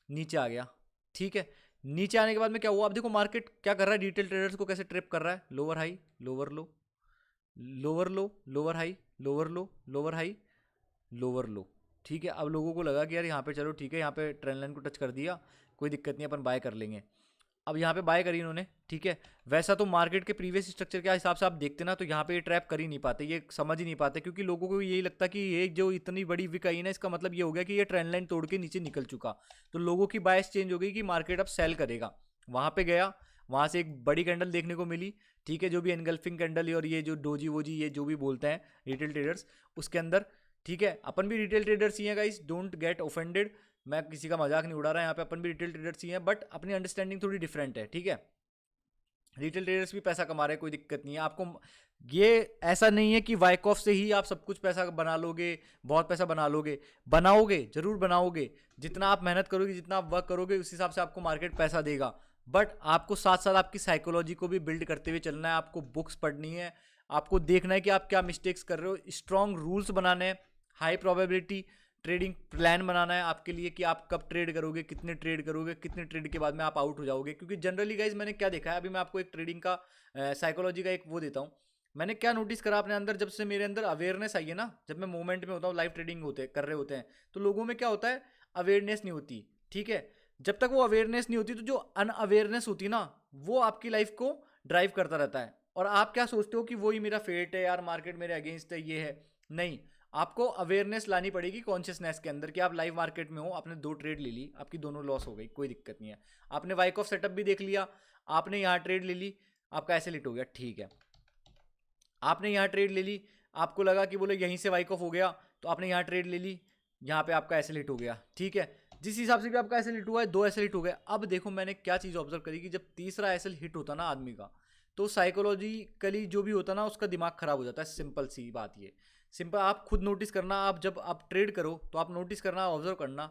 नीचे आ गया, ठीक है। नीचे आने के बाद में क्या हुआ, अब देखो मार्केट क्या कर रहा है, रिटेल ट्रेडर्स को कैसे ट्रिप कर रहा है, लोअर हाई लोअर लो, लोअर लो लोअर हाई, लोअर लो लोअर हाई, लोअर लो, ठीक है। अब लोगों को लगा कि यार यहाँ पे चलो ठीक है, यहाँ पे ट्रेंड लाइन को टच कर दिया, कोई दिक्कत नहीं, अपन बाय कर लेंगे। अब यहाँ पे बाय करी इन्होंने, ठीक है। वैसा तो मार्केट के प्रीवियस स्ट्रक्चर के हिसाब से आप देखते ना, तो यहाँ पे ये ट्रैप कर ही नहीं पाते, ये समझ ही नहीं पाते, क्योंकि लोगों को यही लगता कि ये जो इतनी बड़ी विक आई ना, इसका मतलब ये हो गया कि ये ट्रेंड लाइन तोड़ के नीचे निकल चुका, तो लोगों की बायस चेंज हो गई कि मार्केट अब सेल करेगा। वहाँ पे गया, वहाँ से एक बड़ी कैंडल देखने को मिली, ठीक है, जो भी एनगल्फिंग कैंडल और ये जो डोजी वोजी ये जो भी बोलते हैं रिटेल ट्रेडर्स, उसके अंदर, ठीक है। अपन भी रिटेल ट्रेडर्स ही हैं गाइस, डोंट गेट ऑफेंडेड, मैं किसी का मजाक नहीं उड़ा रहा, यहाँ पे अपन भी रिटेल ट्रेडर्स ही हैं, बट अपनी अंडरस्टैंडिंग थोड़ी डिफरेंट है, ठीक है। रिटेल ट्रेडर्स भी पैसा कमा रहे हैं, कोई दिक्कत नहीं है आपको। ये ऐसा नहीं है कि वाइक ऑफ से ही आप सब कुछ पैसा बना लोगे, बहुत पैसा बना लोगे, बनाओगे जरूर बनाओगे, जितना आप मेहनत करोगे, जितना आप वर्क करोगे, उस हिसाब से आपको मार्केट पैसा देगा। बट आपको साथ साथ आपकी साइकोलॉजी को भी बिल्ड करते हुए चलना है, आपको बुक्स पढ़नी है, आपको देखना है कि आप क्या मिस्टेक्स कर रहे हो, स्ट्रॉन्ग रूल्स बनाने हैं, हाई प्रोबेबिलिटी ट्रेडिंग प्लान बनाना है आपके लिए कि आप कब ट्रेड करोगे, कितने ट्रेड के बाद में आप आउट हो जाओगे। क्योंकि जनरली गाइज मैंने क्या देखा है, अभी मैं आपको एक ट्रेडिंग का साइकोलॉजी का एक वो देता हूँ। मैंने क्या नोटिस करा अपने अंदर, जब से मेरे अंदर अवेयरनेस आई है ना, जब मैं मूवमेंट में होता हूँ, लाइव ट्रेडिंग होते कर रहे होते हैं, तो लोगों में क्या होता है, अवेयरनेस नहीं होती, ठीक है। जब तक वो अवेयरनेस नहीं होती, तो जो अनअवेयरनेस होती ना, वो आपकी लाइफ को ड्राइव करता रहता है, और आप क्या सोचते हो कि वो ही मेरा फेट है यार, मार्केट मेरे अगेंस्ट है, ये है। नहीं, आपको अवेयरनेस लानी पड़ेगी कॉन्शियसनेस के अंदर कि आप लाइव मार्केट में हो, आपने 2 ट्रेड ले ली, आपकी दोनों लॉस हो गई, कोई दिक्कत नहीं है। आपने वाइक ऑफ सेटअप भी देख लिया, आपने यहाँ ट्रेड ले ली, आपका ऐसे लिट हो गया, ठीक है। आपने यहाँ ट्रेड ले ली, आपको लगा कि बोले यहीं से वाइक ऑफ हो गया, तो आपने यहाँ ट्रेड ले ली, यहाँ पे आपका ऐसे लिट हो गया, ठीक है। जिस हिसाब से भी आपका ऐसे लिट हुआ है, 2 ऐसे लिट हो गए। अब देखो मैंने क्या चीज़ ऑब्जर्व करी कि जब तीसरा ऐसे हिट होता ना आदमी का, तो साइकोलॉजिकली जो भी होता ना, उसका दिमाग खराब हो जाता है, सिंपल सी बात ये। सिंपल आप खुद नोटिस करना, आप जब आप ट्रेड करो तो आप नोटिस करना, ऑब्जर्व करना,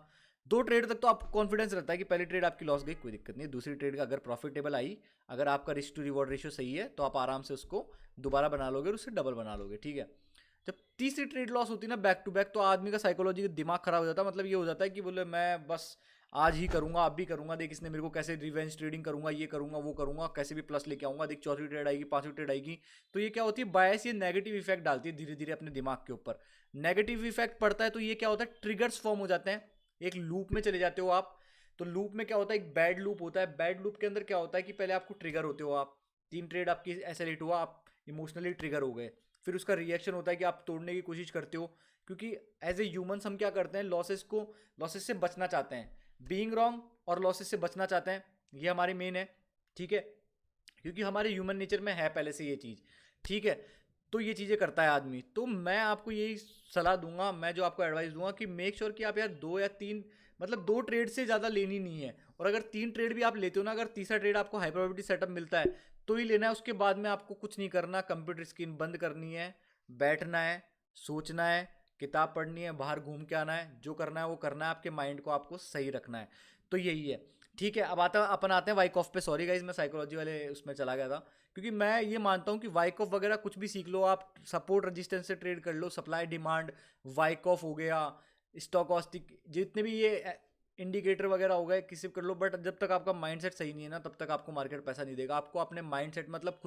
2 ट्रेड तक तो आपको कॉन्फिडेंस रहता है कि पहली ट्रेड आपकी लॉस गई, कोई दिक्कत नहीं, दूसरी ट्रेड का अगर प्रॉफिटेबल आई, अगर आपका रिस्क टू रिवॉर्ड रेशियो सही है, तो आप आराम से उसको दोबारा बना लोगे और उससे डबल बना लोगे, ठीक है। जब तीसरी ट्रेड लॉस होती है ना बैक टू बैक, तो आदमी का साइकोलॉजी का दिमाग खराब हो जाता है। मतलब ये हो जाता है कि बोले मैं बस आज ही करूंगा, अब भी करूंगा, देख इसने मेरे को कैसे रिवेंज ट्रेडिंग करूंगा, ये करूंगा वो करूंगा, कैसे भी प्लस लेके आऊंगा, देख चौथी ट्रेड आएगी, पांचवी ट्रेड आएगी। तो ये क्या होती है, बायस, ये नेगेटिव इफेक्ट डालती है धीरे धीरे अपने दिमाग के ऊपर। नेगेटिव इफेक्ट पड़ता है तो ये क्या होता है, ट्रिगर्स फॉर्म हो जाते हैं, एक लूप में चले जाते हो आप। तो लूप में क्या होता है, एक बैड लूप होता है। बैड लूप के अंदर क्या होता है कि पहले आपको ट्रिगर होते हो आप, 3 ट्रेड आपकी ऐसे लेट हुआ, आप इमोशनली ट्रिगर हो गए, फिर उसका रिएक्शन होता है कि आप तोड़ने की कोशिश करते हो, क्योंकि एज ए ह्यूमंस हम क्या करते हैं, लॉसेस से बचना चाहते हैं, बीइंग रॉन्ग और लॉसेस से बचना चाहते हैं, ये हमारी मेन है, ठीक है। क्योंकि हमारे ह्यूमन नेचर में है पहले से ये चीज़, ठीक है। तो ये चीज़ें करता है आदमी। तो मैं आपको यही सलाह दूंगा, मैं जो आपको एडवाइस दूंगा कि मेक श्योर कि आप यार 2 या 3, मतलब 2 ट्रेड से ज़्यादा लेनी नहीं है। और अगर 3 ट्रेड भी आप लेते हो ना, अगर तीसरा ट्रेड आपको हाई प्रोबेबिलिटी सेटअप मिलता है तो ही लेना है, उसके बाद में आपको कुछ नहीं करना, कंप्यूटर स्क्रीन बंद करनी है, बैठना है, सोचना है, किताब पढ़नी है, बाहर घूम के आना है, जो करना है वो करना है, आपके माइंड को आपको सही रखना है। तो यही है, ठीक है। अब अपन आते हैं वाइक ऑफ पे। सॉरी गाइज, मैं साइकोलॉजी वाले उसमें चला गया था, क्योंकि मैं ये मानता हूँ कि वाइक ऑफ वगैरह कुछ भी सीख लो आप, सपोर्ट रेजिस्टेंस से ट्रेड कर लो, सप्लाई डिमांड, वाइक ऑफ हो गया, स्टॉकॉस्टिक, जितने भी ये इंडिकेटर वगैरह हो गए किसी कर लो, बट जब तक आपका माइंडसेट सही नहीं है ना तब तक आपको मार्केट पैसा नहीं देगा। आपको अपने माइंडसेट मतलब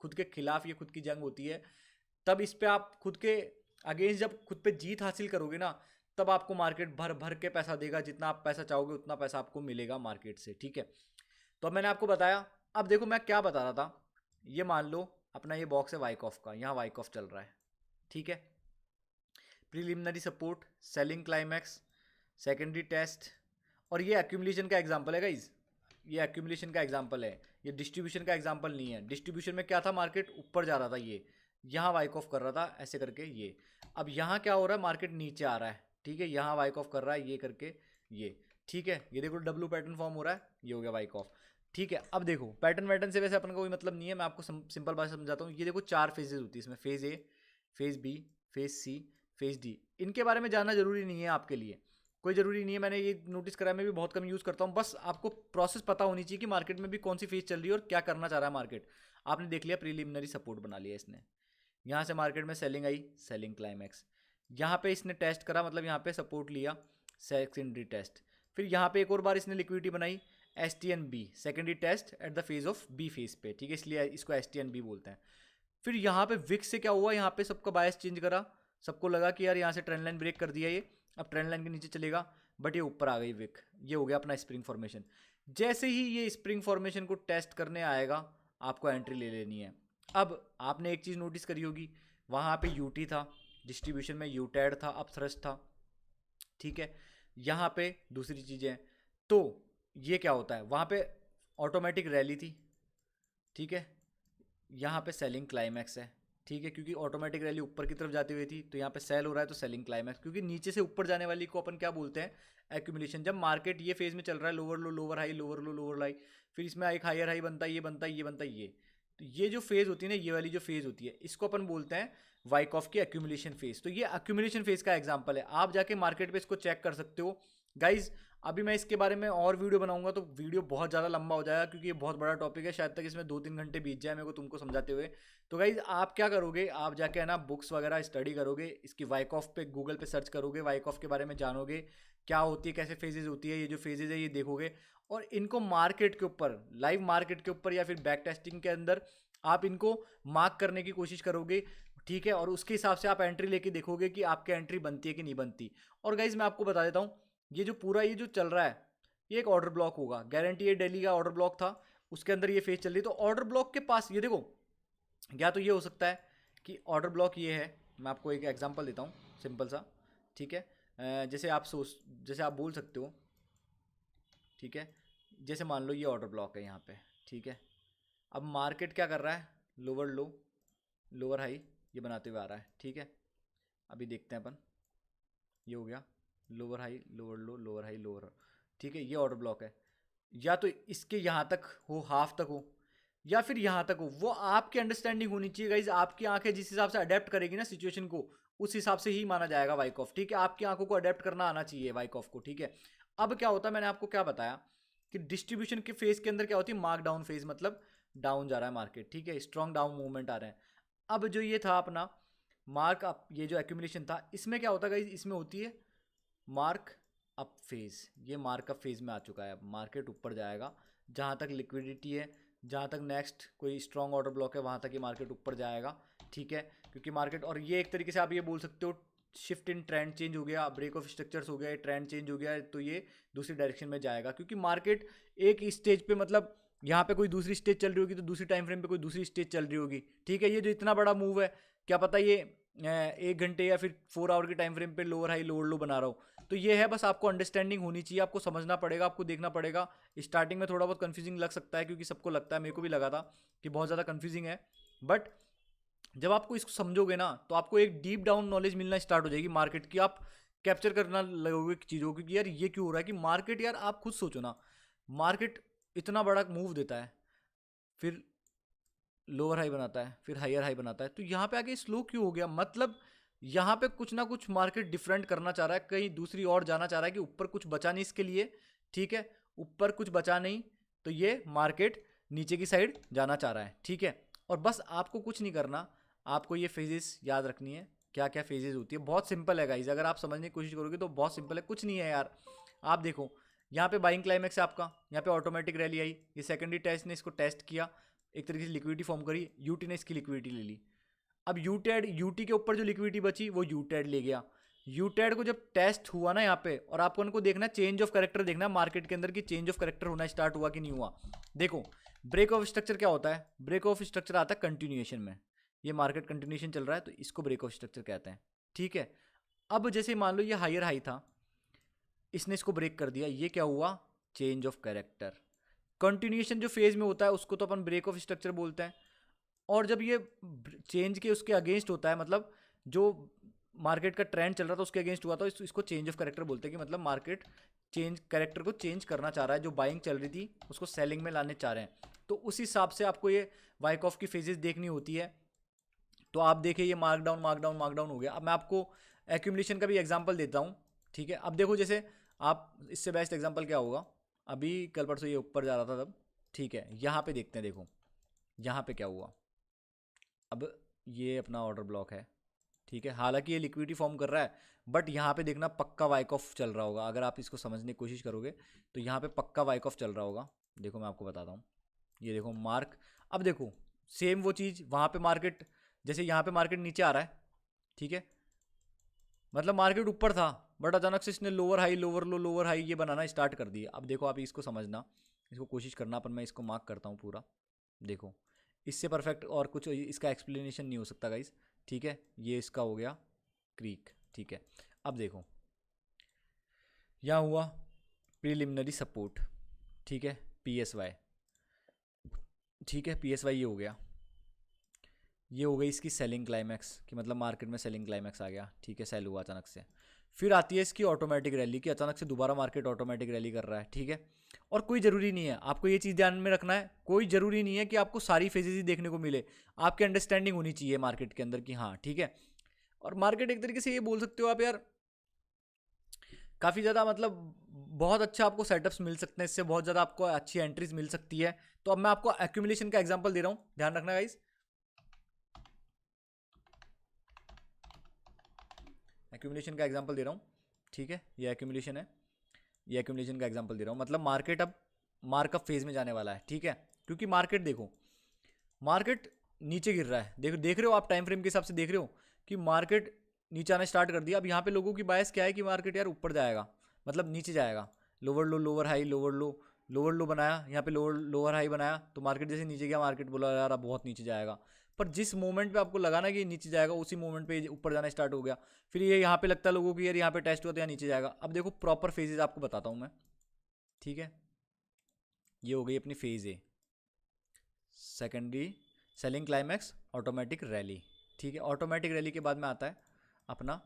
खुद के खिलाफ ये खुद की जंग होती है, तब इस पे आप खुद के अगेंस्ट जब खुद पे जीत हासिल करोगे ना तब आपको मार्केट भर भर के पैसा देगा। जितना आप पैसा चाहोगे उतना पैसा आपको मिलेगा मार्केट से, ठीक है। तो अब मैंने आपको बताया। अब देखो मैं क्या बता रहा था, ये मान लो अपना ये बॉक्स है वाइकॉफ का, यहाँ वाइकॉफ चल रहा है, ठीक है। Preliminary support, selling climax, secondary test, और ये एक्यूमुलेशन का एग्जांपल है गाइज, ये एक्यूमुलेशन का एग्जांपल है, ये डिस्ट्रीब्यूशन का एग्जांपल नहीं है। डिस्ट्रीब्यूशन में क्या था, मार्केट ऊपर जा रहा था, ये यहाँ वाइक ऑफ कर रहा था ऐसे करके ये। अब यहाँ क्या हो रहा है, मार्केट नीचे आ रहा है, ठीक है। यहाँ वाइक ऑफ कर रहा है ये करके ये, ठीक है। ये देखो डब्लू पैटर्न फॉर्म हो रहा है, ये हो गया वाइक ऑफ, ठीक है। अब देखो पैटर्न वैटर्न से वैसे अपन को कोई मतलब नहीं है, मैं आपको सिंपल बात समझाता हूँ। ये देखो 4 फेजेज होती है इसमें, phase A, phase B, phase C, phase D. इनके बारे में जानना जरूरी नहीं है आपके लिए, कोई ज़रूरी नहीं है। मैंने ये नोटिस करा, मैं भी बहुत कम यूज़ करता हूँ। बस आपको प्रोसेस पता होनी चाहिए कि मार्केट में भी कौन सी फेज चल रही है और क्या करना चाह रहा है मार्केट। आपने देख लिया प्रीलिमिनरी सपोर्ट बना लिया इसने, यहाँ से मार्केट में सेलिंग आई, सेलिंग क्लाइमैक्स। यहाँ पे इसने टेस्ट करा, मतलब यहाँ पे सपोर्ट लिया, सेकेंडरी टेस्ट। फिर यहाँ पे एक और बार इसने लिक्विडिटी बनाई, S T N B, secondary test at the phase of B phase पे, ठीक है, इसलिए इसको एस टी एन बी बोलते हैं। फिर यहाँ पे विक्स से क्या हुआ, यहाँ पे सबका बायस चेंज करा, सबको लगा कि यार यहाँ से ट्रेंड लाइन ब्रेक कर दिया ये, अब ट्रेंड लाइन के नीचे चलेगा, बट ये ऊपर आ गई विक, ये हो गया अपना स्प्रिंग फॉर्मेशन। जैसे ही ये स्प्रिंग फॉर्मेशन को टेस्ट करने आएगा आपको एंट्री ले लेनी है। अब आपने एक चीज़ नोटिस करी होगी, वहाँ पे यूटी था, डिस्ट्रीब्यूशन में यूटेड था, अब थ्रस्ट था, ठीक है। यहाँ पे दूसरी चीज़ें, तो ये क्या होता है, वहाँ पे ऑटोमेटिक रैली थी, ठीक है। यहाँ पे सेलिंग क्लाइमैक्स है, ठीक है, क्योंकि ऑटोमेटिक रैली ऊपर की तरफ जाती हुई थी, तो यहाँ पे सेल हो रहा है, तो सेलिंग क्लाइमैक्स। क्योंकि नीचे से ऊपर जाने वाली को अपन क्या बोलते हैं, एक्यूमुलेशन। जब मार्केट ये फेज में चल रहा है, लोअर लो लोअर हाई, लोअर लो लोअर हाई, फिर इसमें एक हायर हाई बनता है, ये बनता है, ये बनता है, ये, तो ये जो फेज होती है ना, ये वाली जो फेज होती है, इसको अपन बोलते हैं वाइकॉफ की एक्यूमुलेशन फेज। तो ये एक्यूमुलेशन फेज का एग्जाम्पल है, आप जाके मार्केट पे इसको चेक कर सकते हो गाइज। अभी मैं इसके बारे में और वीडियो बनाऊंगा तो वीडियो बहुत ज़्यादा लंबा हो जाएगा, क्योंकि ये बहुत बड़ा टॉपिक है, शायद तक इसमें 2-3 घंटे बीत जाए मेरे को तुमको समझाते हुए। तो गाइज आप क्या करोगे, आप जाके है ना बुक्स वगैरह स्टडी करोगे, इसकी वाइकॉफ पे गूगल पे सर्च करोगे, वाइकॉफ के बारे में जानोगे क्या होती है, कैसे फेजेज होती है, ये जो फेजेज है ये देखोगे, और इनको मार्केट के ऊपर, लाइव मार्केट के ऊपर या फिर बैक टेस्टिंग के अंदर आप इनको मार्क करने की कोशिश करोगे, ठीक है। और उसके हिसाब से आप एंट्री लेके देखोगे कि आपकी एंट्री बनती है कि नहीं बनती। और गाइज मैं आपको बता देता हूँ, ये जो पूरा ये जो चल रहा है ये एक ऑर्डर ब्लॉक होगा, गारंटी। ये डेली का ऑर्डर ब्लॉक था, उसके अंदर ये फेज चल रही है। तो ऑर्डर ब्लॉक के पास ये देखो, या तो ये हो सकता है कि ऑर्डर ब्लॉक ये है, मैं आपको एक एग्जांपल देता हूँ सिंपल सा, ठीक है। जैसे आप बोल सकते हो, ठीक है, जैसे मान लो ये ऑर्डर ब्लॉक है यहाँ पे, ठीक है। अब मार्केट क्या कर रहा है, लोअर लो लोअर हाई ये बनाते हुए आ रहा है, ठीक है। अभी देखते हैं अपन, ये हो गया लोअर हाई लोअर लो लोअर हाई लोअर, ठीक है, ये ऑर्डर ब्लॉक है। या तो इसके यहाँ तक हो, हाफ तक हो, या फिर यहाँ तक हो, वो आपकी अंडरस्टैंडिंग होनी चाहिए गाइज। आपकी आंखें जिस हिसाब से अडेप्ट करेगी ना सिचुएशन को, उस हिसाब से ही माना जाएगा वाइक ऑफ, ठीक है। आपकी आंखों को अडेप्ट करना आना चाहिए वाइक ऑफ को, ठीक है। अब क्या होता है, मैंने आपको क्या बताया कि डिस्ट्रीब्यूशन के फेज के अंदर क्या होती है, मार्क डाउन फेज, मतलब डाउन जा रहा है मार्केट, ठीक है, स्ट्रॉन्ग डाउन मूवमेंट आ रहे हैं। अब जो ये था अपना मार्क अप, ये जो एक्यूमुलेशन था, इसमें क्या होता है गाइज, इसमें होती है मार्क अप फेज। ये मार्क अप फेज में आ चुका है, अब मार्केट ऊपर जाएगा, जहाँ तक लिक्विडिटी है, जहाँ तक नेक्स्ट कोई स्ट्रॉन्ग ऑर्डर ब्लॉक है, वहाँ तक ये मार्केट ऊपर जाएगा, ठीक है। क्योंकि मार्केट, और ये एक तरीके से आप ये बोल सकते हो शिफ्ट इन ट्रेंड चेंज हो गया, ब्रेक ऑफ स्ट्रक्चर्स हो गया, ट्रेंड चेंज हो गया, तो ये दूसरी डायरेक्शन में जाएगा। क्योंकि मार्केट एक स्टेज पे, मतलब यहाँ पे कोई दूसरी स्टेज चल रही होगी तो दूसरी टाइम फ्रेम पे कोई दूसरी स्टेज चल रही होगी, ठीक है। ये जो इतना बड़ा मूव है, क्या पता ये 1 घंटे या फिर 4 आवर के टाइम फ्रेम पे लोअर हाई लोअर लो बना रहा हूँ। तो ये है, बस आपको अंडरस्टैंडिंग होनी चाहिए, आपको समझना पड़ेगा, आपको देखना पड़ेगा। स्टार्टिंग में थोड़ा बहुत कंफ्यूजिंग लग सकता है, क्योंकि सबको लगता है, मेरे को भी लगा था कि बहुत ज़्यादा कंफ्यूजिंग है, बट जब आपको इसको समझोगे ना तो आपको एक डीप डाउन नॉलेज मिलना स्टार्ट हो जाएगी मार्केट की। आप कैप्चर करना लगोगे चीज़ों की कि यार ये क्यों हो रहा है, कि मार्केट, यार आप खुद सोचो ना, मार्केट इतना बड़ा मूव देता है, फिर लोअर हाई बनाता है, फिर हायर हाई बनाता है, तो यहाँ पे आके स्लो क्यों हो गया, मतलब यहाँ पे कुछ ना कुछ मार्केट डिफरेंट करना चाह रहा है, कहीं दूसरी ओर जाना चाह रहा है, कि ऊपर कुछ बचा नहीं इसके लिए, ठीक है, ऊपर कुछ बचा नहीं, तो ये मार्केट नीचे की साइड जाना चाह रहा है, ठीक है। और बस आपको कुछ नहीं करना, आपको ये फेजेस याद रखनी है, क्या क्या फेजेस होती है, बहुत सिंपल है गाइज। अगर आप समझने की कोशिश करोगे तो बहुत सिंपल है, कुछ नहीं है यार। आप देखो यहाँ पे बाइंग क्लाइमेक्स है आपका, यहाँ पे ऑटोमेटिक रैली आई, ये सेकेंडरी टेस्ट ने इसको टेस्ट किया, एक तरीके से लिक्विडिटी फॉर्म करी, यूटी ने इसकी लिक्विडिटी ले ली। अब यूटेड, यूटी के ऊपर जो लिक्विडिटी बची वो यूटेड ले गया। यूटेड को जब टेस्ट हुआ ना यहाँ पे, और आपको उनको देखना चेंज ऑफ करेक्टर देखना मार्केट के अंदर कि चेंज ऑफ करेक्टर होना स्टार्ट हुआ कि नहीं हुआ। देखो ब्रेक ऑफ स्ट्रक्चर क्या होता है, ब्रेक ऑफ स्ट्रक्चर आता है कंटिन्यूएशन में, ये मार्केट कंटिन्यूएशन चल रहा है तो इसको ब्रेक ऑफ स्ट्रक्चर कहते हैं, ठीक है। अब जैसे मान लो ये हायर हाई था, इसने इसको ब्रेक कर दिया, ये क्या हुआ, चेंज ऑफ कैरेक्टर। कंटिन्यूएशन जो फेज में होता है उसको तो अपन ब्रेक ऑफ स्ट्रक्चर बोलते हैं, और जब ये चेंज के उसके अगेंस्ट होता है, मतलब जो मार्केट का ट्रेंड चल रहा था उसके अगेंस्ट हुआ था, इसको चेंज ऑफ कैरेक्टर बोलते हैं कि मतलब मार्केट चेंज कैरेक्टर को चेंज करना चाह रहा है, जो बाइंग चल रही थी उसको सेलिंग में लाने चाह रहे हैं। तो उस हिसाब से आपको ये वाइकऑफ की फेजेस देखनी होती है। तो आप देखिए ये मार्कडाउन मार्कडाउन मार्कडाउन हो गया। अब मैं आपको एक्यूमुलेशन का भी एग्जांपल देता हूँ, ठीक है। अब देखो जैसे आप, इससे बेस्ट एग्जांपल क्या होगा, अभी कल परसों ये ऊपर जा रहा था तब, ठीक है। यहाँ पे देखते हैं, देखो यहाँ पे क्या हुआ। अब ये अपना ऑर्डर ब्लॉक है, ठीक है, हालांकि ये लिक्विडिटी फॉर्म कर रहा है, बट यहाँ पे देखना पक्का वाइक ऑफ चल रहा होगा। अगर आप इसको समझने की कोशिश करोगे तो यहाँ पे पक्का वाइक ऑफ चल रहा होगा। देखो मैं आपको बताता हूँ, ये देखो मार्क। अब देखो सेम वो चीज़ वहाँ पे मार्केट, जैसे यहाँ पे मार्केट नीचे आ रहा है, ठीक है, मतलब मार्केट ऊपर था बट अचानक से इसने लोअर हाई लोअर लो लोअर हाई ये बनाना स्टार्ट कर दिया। अब देखो आप इसको समझना, इसको कोशिश करना, पर मैं इसको मार्क करता हूँ पूरा। देखो इससे परफेक्ट और कुछ इसका एक्सप्लेनेशन नहीं हो सकता गाइस, ठीक है। ये इसका हो गया क्रीक, ठीक है। अब देखो यहाँ हुआ प्रीलिमिनरी सपोर्ट, ठीक है, PSY, ठीक है, PSY ये हो गया, ये हो गई इसकी सेलिंग क्लाइमैक्स कि मतलब मार्केट में सेलिंग क्लाइमैक्स आ गया, ठीक है, सेल हुआ अचानक से। फिर आती है इसकी ऑटोमेटिक रैली कि अचानक से दोबारा मार्केट ऑटोमेटिक रैली कर रहा है, ठीक है। और कोई ज़रूरी नहीं है, आपको ये चीज़ ध्यान में रखना है, कोई ज़रूरी नहीं है कि आपको सारी फेजेस ही देखने को मिले, आपकी अंडरस्टैंडिंग होनी चाहिए मार्केट के अंदर कि हाँ ठीक है। और मार्केट एक तरीके से ये बोल सकते हो आप यार, काफ़ी ज़्यादा मतलब बहुत अच्छा आपको सेटअप्स मिल सकते हैं, इससे बहुत ज़्यादा आपको अच्छी एंट्रीज मिल सकती है। तो अब मैं आपको एक्यूमुलेशन का एग्जाम्पल दे रहा हूँ, ध्यान रखना गाइस। एक्यूमुलेशन का एग्जांपल दे रहा हूँ, ठीक है, ये एक्यूमुलेशन है, ये एक्यूमुलेशन का एग्जांपल दे रहा हूँ। मतलब मार्केट अब मार्कअप फेज में जाने वाला है, ठीक है, क्योंकि मार्केट देखो, मार्केट नीचे गिर रहा है, देखो देख रहे हो आप टाइम फ्रेम के हिसाब से देख रहे हो कि मार्केट नीचे आना स्टार्ट कर दिया। अब यहाँ पे लोगों की बायस क्या है कि मार्केट यार ऊपर जाएगा, मतलब नीचे जाएगा, लोअर लो लोअर हाई लोअर लो लोअर लो बनाया, यहाँ पे लोअर लोअर हाई बनाया, तो मार्केट जैसे नीचे गया, मार्केट बोला यार अब बहुत नीचे जाएगा। पर जिस मोमेंट पे आपको लगा ना कि नीचे जाएगा, उसी मोमेंट पे ऊपर जाना स्टार्ट हो गया। फिर ये यहाँ पे लगता है लोगों को यार यहाँ पे टेस्ट हुआ तो यहाँ नीचे जाएगा। अब देखो प्रॉपर फेजेज आपको बताता हूँ मैं, ठीक है। ये हो गई अपनी phase A, secondary selling climax automatic rally, ठीक है। ऑटोमेटिक रैली के बाद में आता है अपना,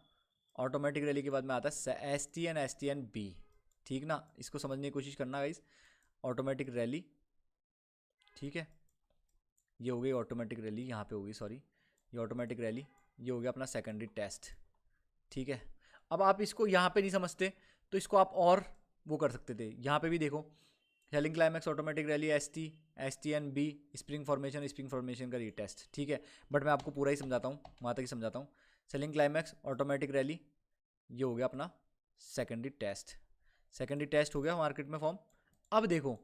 ऑटोमेटिक रैली के बाद में आता है STN बी, ठीक ना, इसको समझने की कोशिश करना गाइस। ऑटोमेटिक रैली, ठीक है, ये हो गई ऑटोमेटिक रैली, यहाँ पे होगी सॉरी, ये ऑटोमेटिक रैली, ये हो गया अपना सेकेंडरी टेस्ट, ठीक है। अब आप इसको यहाँ पे नहीं समझते तो इसको आप और वो कर सकते थे, यहाँ पे भी देखो selling climax automatic rally STN B, spring formation का रीटेस्ट, ठीक है। बट मैं आपको पूरा ही समझाता हूँ, वहाँ तक ही समझाता हूँ। सेलिंग क्लाइमैक्स ऑटोमेटिक रैली, ये हो गया अपना सेकेंडरी टेस्ट, सेकेंडरी टेस्ट हो गया मार्केट में फॉर्म। अब देखो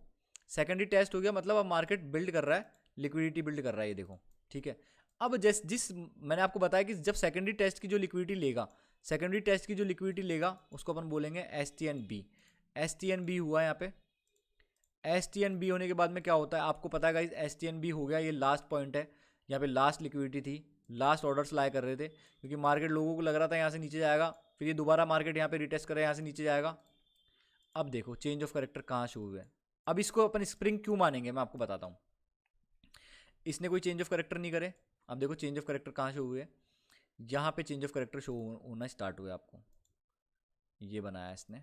सेकेंडरी टेस्ट हो गया, मतलब अब मार्केट बिल्ड कर रहा है, लिक्विडिटी बिल्ड कर रहा है, ये देखो, ठीक है। अब जिस मैंने आपको बताया कि जब सेकेंडरी टेस्ट की जो लिक्विडिटी लेगा, सेकेंडरी टेस्ट की जो लिक्विडिटी लेगा उसको अपन बोलेंगे STN बी हुआ यहाँ पे। STN बी होने के बाद में क्या होता है आपको पता है गाइस, STN बी हो गया, ये लास्ट पॉइंट है, यहाँ पे लास्ट लिक्विडिटी थी, लास्ट ऑर्डर्स लाया कर रहे थे, क्योंकि मार्केट लोगों को लग रहा था यहाँ से नीचे जाएगा, फिर ये दोबारा मार्केट यहाँ पे रिटेस्ट करे, यहाँ से नीचे जाएगा। अब देखो चेंज ऑफ करेक्टर कहाँ शो हुए हैं। अब इसको अपन स्प्रिंग क्यों मानेंगे मैं आपको बताता हूँ। इसने कोई चेंज ऑफ करेक्टर नहीं करे, अब देखो चेंज ऑफ करेक्टर कहाँ शो हुए, यहाँ पे चेंज ऑफ करेक्टर शो होना स्टार्ट हुआ आपको, ये बनाया इसने।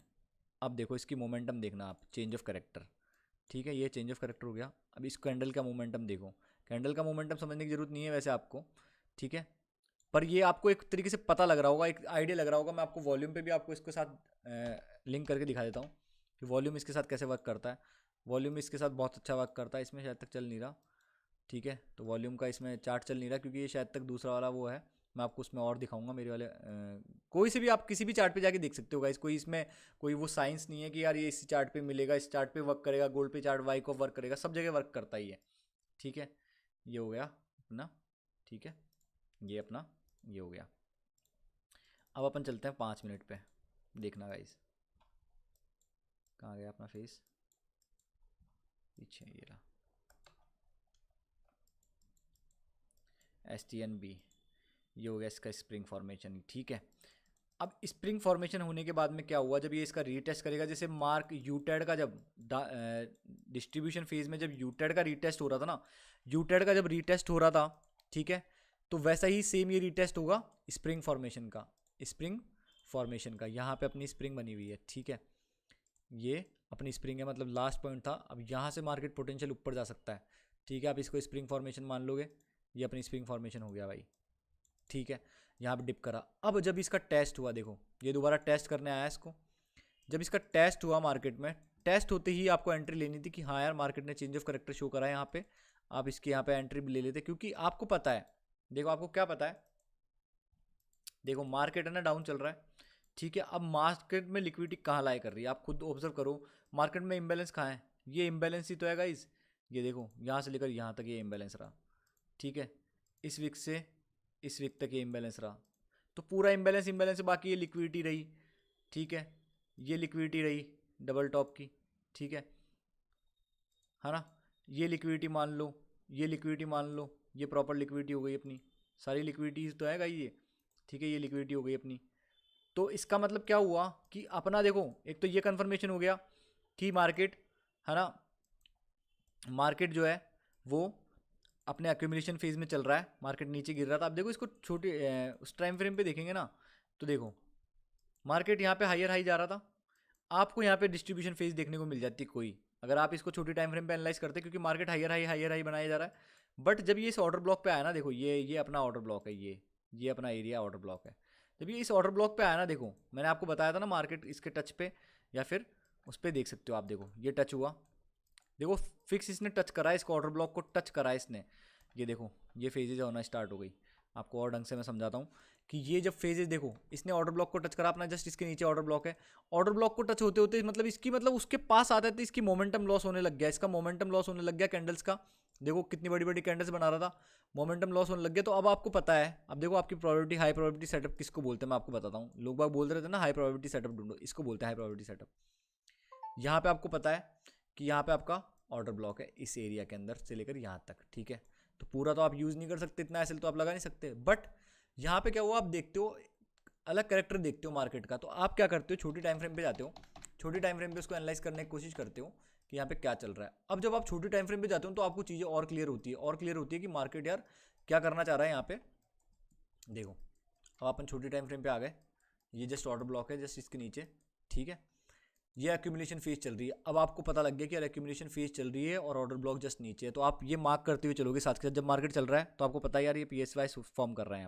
अब देखो इसकी मोमेंटम देखना आप, चेंज ऑफ करेक्टर, ठीक है, ये चेंज ऑफ करेक्टर हो गया। अब इस कैंडल का मोमेंटम देखो, कैंडल का मोमेंटम समझने की जरूरत नहीं है वैसे आपको, ठीक है, पर ये आपको एक तरीके से पता लग रहा होगा, एक आइडिया लग रहा होगा। मैं आपको वॉल्यूम पे भी आपको इसके साथ लिंक करके दिखा देता हूँ कि वॉल्यूम इसके साथ कैसे वर्क करता है। वॉल्यूम इसके साथ बहुत अच्छा वर्क करता है, इसमें शायद तक चल नहीं रहा, ठीक है, तो वॉल्यूम का इसमें चार्ट चल नहीं रहा क्योंकि ये शायद तक दूसरा वाला वो है, मैं आपको उसमें और दिखाऊंगा मेरे वाले कोई से भी आप किसी भी चार्ट पे जाके देख सकते हो गाइस। कोई इसमें कोई वो साइंस नहीं है कि यार ये इस चार्ट पे मिलेगा, इस चार्ट पे वर्क करेगा, गोल्ड पे चार्ट वाई को वर्क करेगा, सब जगह वर्क करता ही है। ठीक है, ये हो गया अपना। ठीक है, ये अपना ये हो गया। अब अपन चलते हैं 5 मिनट पे, देखना गाइस कहाँ गया अपना फेस, पीछे ये रहा। STNB ये हो गया इसका स्प्रिंग फॉर्मेशन। ठीक है, अब स्प्रिंग फॉर्मेशन होने के बाद में क्या हुआ, जब ये इसका रीटेस्ट करेगा, जैसे मार्क यूटेड का जब डिस्ट्रीब्यूशन फेज में जब यूटेड का रीटेस्ट हो रहा था ना, यूटेड का जब रीटेस्ट हो रहा था, ठीक है, तो वैसा ही सेम ये रीटेस्ट होगा स्प्रिंग फॉर्मेशन का। स्प्रिंग फॉर्मेशन का यहाँ पे अपनी स्प्रिंग बनी हुई है। ठीक है, ये अपनी स्प्रिंग है, मतलब लास्ट पॉइंट था। अब यहाँ से मार्केट पोटेंशियल ऊपर जा सकता है। ठीक है, आप इसको स्प्रिंग फॉर्मेशन मान लोगे, ये अपनी स्प्रिंग फॉर्मेशन हो गया भाई। ठीक है, यहाँ पे डिप करा। अब जब इसका टेस्ट हुआ, देखो ये दोबारा टेस्ट करने आया इसको, जब इसका टेस्ट हुआ मार्केट में, टेस्ट होते ही आपको एंट्री लेनी थी कि हाँ यार मार्केट ने चेंज ऑफ करेक्टर शो करा है यहाँ पे, आप इसकी यहाँ पे एंट्री भी ले लेते, क्योंकि आपको पता है, देखो आपको क्या पता है, देखो मार्केट है ना डाउन चल रहा है। ठीक है, अब मार्केट में लिक्विडिटी कहाँ लाई कर रही है, आप खुद ऑब्जर्व करो, मार्केट में इम्बैलेंस कहाँ है, ये इम्बैलेंस ही तो है गाइस। ये देखो यहाँ से लेकर यहाँ तक ये इम्बैलेंस रहा। ठीक है, इस वीक से इस वीक तक ये इम्बैलेंस रहा, तो पूरा इम्बैलेंस इम्बैलेंस है, बाकी ये लिक्विडिटी रही। ठीक है, ये लिक्विडिटी रही डबल टॉप की। ठीक है ना, ये लिक्विडिटी मान लो, ये लिक्विडिटी मान लो, ये प्रॉपर लिक्विडिटी हो गई अपनी, सारी लिक्विडिटीज तो है ये। ठीक है, ये लिक्विडिटी हो गई अपनी। तो इसका मतलब क्या हुआ कि अपना देखो, एक तो ये कंफर्मेशन हो गया कि मार्केट है ना, मार्केट जो है वो अपने एक्यूमुलेशन फेज में चल रहा है, मार्केट नीचे गिर रहा था। अब देखो इसको छोटी उस टाइम फ्रेम पे देखेंगे ना, तो देखो मार्केट यहाँ पे हायर हाई जा रहा था, आपको यहाँ पे डिस्ट्रीब्यूशन फेज देखने को मिल जाती कोई, अगर आप इसको छोटी टाइम फ्रेम पे एनालाइज करते, क्योंकि मार्केट हायर हाई बनाया जा रहा है। बट जब ये इस ऑर्डर ब्लॉक पे आया ना, देखो ये अपना ऑर्डर ब्लॉक है, ये अपना एरिया ऑर्डर ब्लॉक है। जब ये इस ऑर्डर ब्लॉक पे आया ना, देखो मैंने आपको बताया था ना, मार्केट इसके टच पे या फिर उस पर देख सकते हो आप, देखो ये टच हुआ, देखो फिक्स इसने टच करा है, इसको ऑर्डर ब्लॉक को टच करा है इसने। ये देखो ये फेजेज होना स्टार्ट हो गई। आपको और ढंग से मैं समझाता हूँ कि ये जब फेजेज, देखो इसने ऑर्डर ब्लॉक को टच करा अपना, जस्ट इसके नीचे ऑर्डर ब्लॉक है, ऑर्डर ब्लॉक को टच होते होते मतलब इसकी मतलब उसके पास आता है, तो इसकी मोमेंटम लॉस होने लग गया, इसका मोमेंटम लॉस होने लग गया कैंडल्स का। देखो कितनी बड़ी बड़ी कैंडल्स बना रहा था, मोमेंटम लॉस होने लग गया। तो अब आपको पता है, अब देखो आपकी प्रोबेबिलिटी, हाई प्रोबेबिलिटी सेटअप किसको बोलते हैं मैं आपको बताता हूँ। लोग बाग बोल रहे थे ना हाई प्रोबेबिलिटी सेटअप ढूंढो, इसको बोलते हैं हाई प्रोबेबिलिटी सेटअप। यहाँ पे आपको पता है कि यहाँ पे आपका ऑर्डर ब्लॉक है इस एरिया के अंदर से लेकर यहाँ तक। ठीक है, तो पूरा तो आप यूज़ नहीं कर सकते, इतना एसएल तो आप लगा नहीं सकते, बट यहाँ पे क्या हुआ, आप देखते हो अलग कैरेक्टर देखते हो मार्केट का, तो आप क्या करते हो, छोटी टाइम फ्रेम पे जाते हो, छोटी टाइम फ्रेम पे उसको एनालाइज करने की कोशिश करते हो कि यहाँ पे क्या चल रहा है। अब जब आप छोटी टाइम फ्रेम पे जाते हो तो आपको चीज़ें और क्लियर होती है, और क्लियर होती है कि मार्केट यार क्या करना चाह रहा है यहाँ पे। देखो अब अपन छोटी टाइम फ्रेम पे आ गए, ये जस्ट ऑर्डर ब्लॉक है जस्ट इसके नीचे। ठीक है, ये एक्यूमुलेशन फेज चल रही है। अब आपको पता लग गया कि यार एक्यूमुलेशन फेज चल रही है और ऑर्डर ब्लॉक जस्ट नीचे है, तो आप ये मार्क करते हुए चलोगे साथ के साथ, जब मार्केट चल रहा है तो आपको पता है यार ये PSY फॉर्म कर रहा है,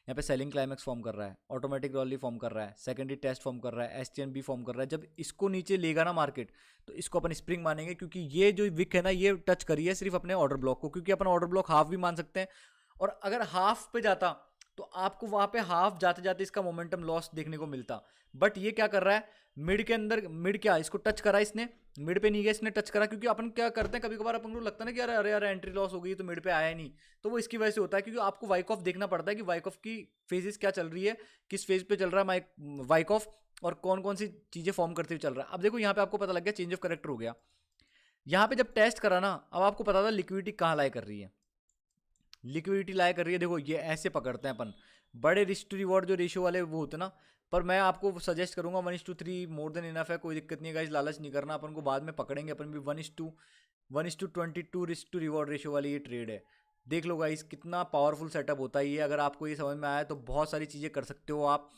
यहाँ पे सेलिंग क्लाइमैक्स फॉर्म कर रहा है, ऑटोमेटिक रॉली फॉर्म कर रहा है, सेकेंडरी टेस्ट फॉर्म कर रहा है, STNB फॉर्म कर रहा है। जब इसको नीचे लेगा ना मार्केट, तो इसको अपन स्प्रिंग मानेंगे, क्योंकि ये जो विक है ना ये टच करी है सिर्फ अपने ऑर्डर ब्लॉक को, क्योंकि अपन ऑर्डर ब्लॉक हाफ भी मान सकते हैं, और अगर हाफ पे जाता तो आपको वहां पे हाफ जाते जाते इसका मोमेंटम लॉस देखने को मिलता। बट ये क्या कर रहा है, मिड के अंदर, मिड क्या इसको टच करा इसने, मिड पे नहीं गया इसने टच करा, क्योंकि अपन क्या करते हैं कभी कभार अपन को लगता है ना कि यार अरे यार एंट्री लॉस हो गई तो मिड पे आया ही नहीं, तो वो इसकी वजह से होता है, क्योंकि आपको वाइक ऑफ देखना पड़ता है कि वाइक ऑफ की फेजेस क्या चल रही है, किस फेज पे चल रहा है वाइक ऑफ, और कौन कौन सी चीजें फॉर्म करते हुए चल रहा है। अब देखो यहाँ पे आपको पता लग गया चेंज ऑफ करेक्टर हो गया, यहाँ पे जब टेस्ट करा ना, अब आपको पता था लिक्विडिटी कहाँ लाई कर रही है, लिक्विडिटी लाई कर रही है। देखो ये ऐसे पकड़ते हैं अपन, बड़े रिस्क टू रिवॉर्ड जो रेशियो वाले वो होते हैं ना, पर मैं आपको सजेस्ट करूंगा 1:3 मोर देन इनफ है, कोई दिक्कत नहीं है गाइस, लालच नहीं करना, अपन को बाद में पकड़ेंगे अपन भी। 1:22 रिस्क टू रिवॉर्ड रेशियो वाली ये ट्रेड है। देख लो गाइस कितना पावरफुल सेटअप होता है ये, अगर आपको ये समझ में आया तो बहुत सारी चीज़ें कर सकते हो आप।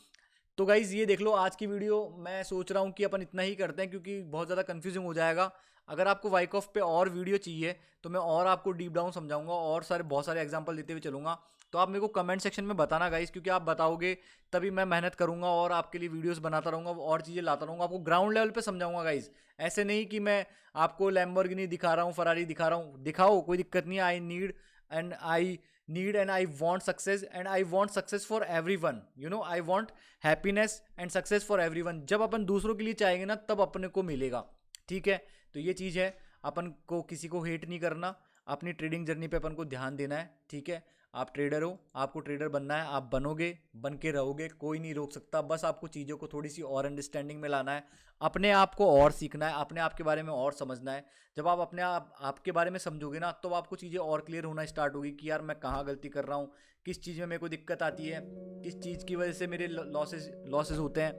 तो गाइज़ ये देख लो आज की वीडियो, मैं सोच रहा हूँ कि अपन इतना ही करते हैं, क्योंकि बहुत ज़्यादा कन्फ्यूजिंग हो जाएगा। अगर आपको वाइक ऑफ पे और वीडियो चाहिए तो मैं और आपको डीप डाउन समझाऊंगा, और बहुत सारे एग्जांपल देते हुए चलूँगा। तो आप मेरे को कमेंट सेक्शन में बताना गाइस, क्योंकि आप बताओगे तभी मैं मेहनत करूंगा और आपके लिए वीडियोस बनाता रहूँगा, और चीज़ें लाता रहूँगा, आपको ग्राउंड लेवल पे समझाऊंगा गाइस। ऐसे नहीं कि मैं आपको लैम्बोर्गिनी दिखा रहा हूँ, फरारी दिखा रहा हूँ, दिखाओ कोई दिक्कत नहीं है, I need and I need and I want success and I want success for everyone, you know, I want happiness and success for everyone. जब अपन दूसरों के लिए चाहेंगे ना तब अपने को मिलेगा, ठीक है। तो ये चीज़ है, अपन को किसी को हेट नहीं करना, अपनी ट्रेडिंग जर्नी पे अपन को ध्यान देना है, ठीक है। आप ट्रेडर हो, आपको ट्रेडर बनना है, आप बनोगे, बन के रहोगे, कोई नहीं रोक सकता। बस आपको चीज़ों को थोड़ी सी और अंडरस्टैंडिंग में लाना है, अपने आप को और सीखना है, अपने आप के बारे में और समझना है। जब आप अपने आपके बारे में समझोगे ना तो आपको चीज़ें और क्लियर होना स्टार्ट होगी कि यार मैं कहाँ गलती कर रहा हूँ, किस चीज़ में मेरे को दिक्कत आती है, किस चीज़ की वजह से मेरे लॉसेस होते हैं,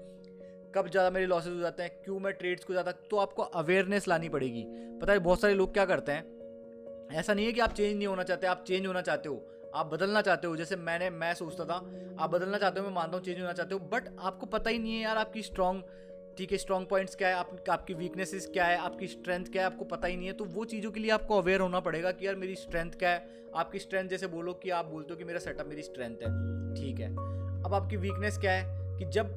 कब ज़्यादा मेरे लॉसेस हो जाते हैं, क्यों मैं ट्रेड्स को ज़्यादा। तो आपको अवेयरनेस लानी पड़ेगी। पता है बहुत सारे लोग क्या करते हैं, ऐसा नहीं है कि आप चेंज नहीं होना चाहते, आप चेंज होना चाहते हो, आप बदलना चाहते हो। जैसे मैं सोचता था, आप बदलना चाहते हो, मैं मानता हूँ चेंज होना चाहते हो, बट आपको पता ही नहीं है यार आपकी ठीक है, स्ट्रॉन्ग पॉइंट्स क्या है, आपकी वीकनेसेस क्या है, आपकी स्ट्रेंथ क्या है, आपको पता ही नहीं है। तो वो चीज़ों के लिए आपको अवेयर होना पड़ेगा कि यार मेरी स्ट्रेंथ क्या है। आपकी स्ट्रेंथ जैसे बोलो कि आप बोलते हो कि मेरा सेटअप मेरी स्ट्रेंथ है, ठीक है। अब आपकी वीकनेस क्या है कि जब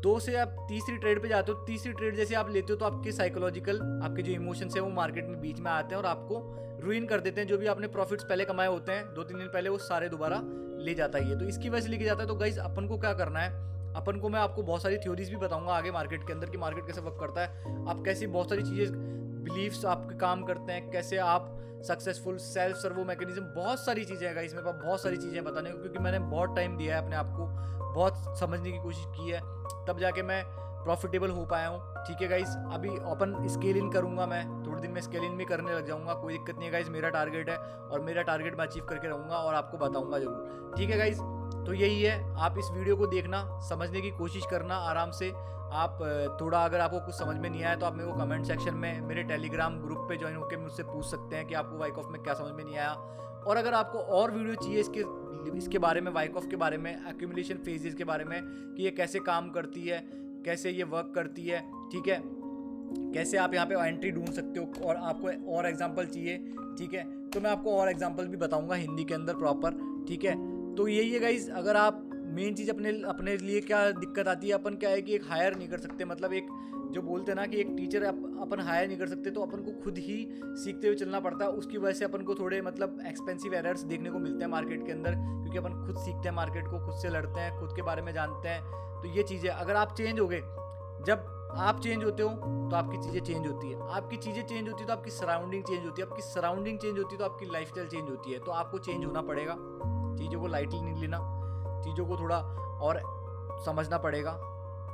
2 से आप तीसरी ट्रेड पे जाते हो, तीसरी ट्रेड जैसे आप लेते हो तो आपके साइकोलॉजिकल, आपके जो इमोशंस है वो मार्केट में बीच में आते हैं और आपको रुइन कर देते हैं। जो भी आपने प्रॉफिट्स पहले कमाए होते हैं 2-3 दिन पहले, वो सारे दोबारा ले जाता ही है। तो इसकी वजह से लेके जाता है। तो गाइस अपन को क्या करना है, अपन को मैं आपको बहुत सारी थ्योरीज भी बताऊंगा आगे मार्केट के अंदर कि मार्केट कैसे वर्क करता है, आप कैसे बहुत सारी चीज़ें, बिलीव्स आपके काम करते हैं, कैसे आप सक्सेसफुल सेल्फ सर्वो मैकेनिज्म, बहुत सारी चीज़ें हैं गाइस मेरे पास, बहुत सारी चीज़ें बताने को, क्योंकि मैंने बहुत टाइम दिया है अपने आप को, बहुत समझने की कोशिश की है, तब जाके मैं प्रॉफिटेबल हो पाया हूँ, ठीक है गाइस। अभी ओपन स्केल इन करूँगा, मैं थोड़े दिन में स्केल इन भी करने लग जाऊँगा, कोई दिक्कत नहीं है गाइस। मेरा टारगेट है और मेरा टारगेट मैं अचीव करके रहूँगा और आपको बताऊँगा जरूर, ठीक है गाइस। तो यही है, आप इस वीडियो को देखना, समझने की कोशिश करना आराम से। आप थोड़ा अगर आपको कुछ समझ में नहीं आया तो आप मेरे को कमेंट सेक्शन में मेरे टेलीग्राम ग्रुप पे ज्वाइन होकर मुझसे पूछ सकते हैं कि आपको वाइकॉफ में क्या समझ में नहीं आया। और अगर आपको और वीडियो चाहिए इसके बारे में, वाइकॉफ के बारे में, एक्यूमुलेशन फेजेस के बारे में, कि ये कैसे काम करती है, कैसे ये वर्क करती है, ठीक है, कैसे आप यहाँ पे एंट्री ढूंढ सकते हो, और आपको और एग्जांपल चाहिए, ठीक है, तो मैं आपको और एग्जांपल भी बताऊंगा हिंदी के अंदर प्रॉपर, ठीक है। तो यही है गाइज, अगर आप मेन चीज़ अपने लिए क्या दिक्कत आती है, अपन क्या है कि एक हायर नहीं कर सकते, मतलब एक जो बोलते हैं ना कि एक टीचर अपन हायर नहीं कर सकते, तो अपन को खुद ही सीखते हुए चलना पड़ता है। उसकी वजह से अपन को थोड़े मतलब एक्सपेंसिव एरर्स देखने को मिलते हैं मार्केट के अंदर, क्योंकि अपन खुद सीखते हैं मार्केट को, खुद से लड़ते हैं, खुद के बारे में जानते हैं। तो ये चीज़ है, अगर आप चेंज हो गए, जब आप चेंज होते हो तो आपकी चीज़ें चेंज होती है, आपकी चीज़ें चेंज होती है तो आपकी सराउंडिंग चेंज होती है, आपकी सराउंडिंग चेंज होती है तो आपकी लाइफस्टाइल चेंज होती है। तो आपको चेंज होना पड़ेगा, चीज़ों को लाइटली नहीं लेना, चीज़ों को थोड़ा और समझना पड़ेगा,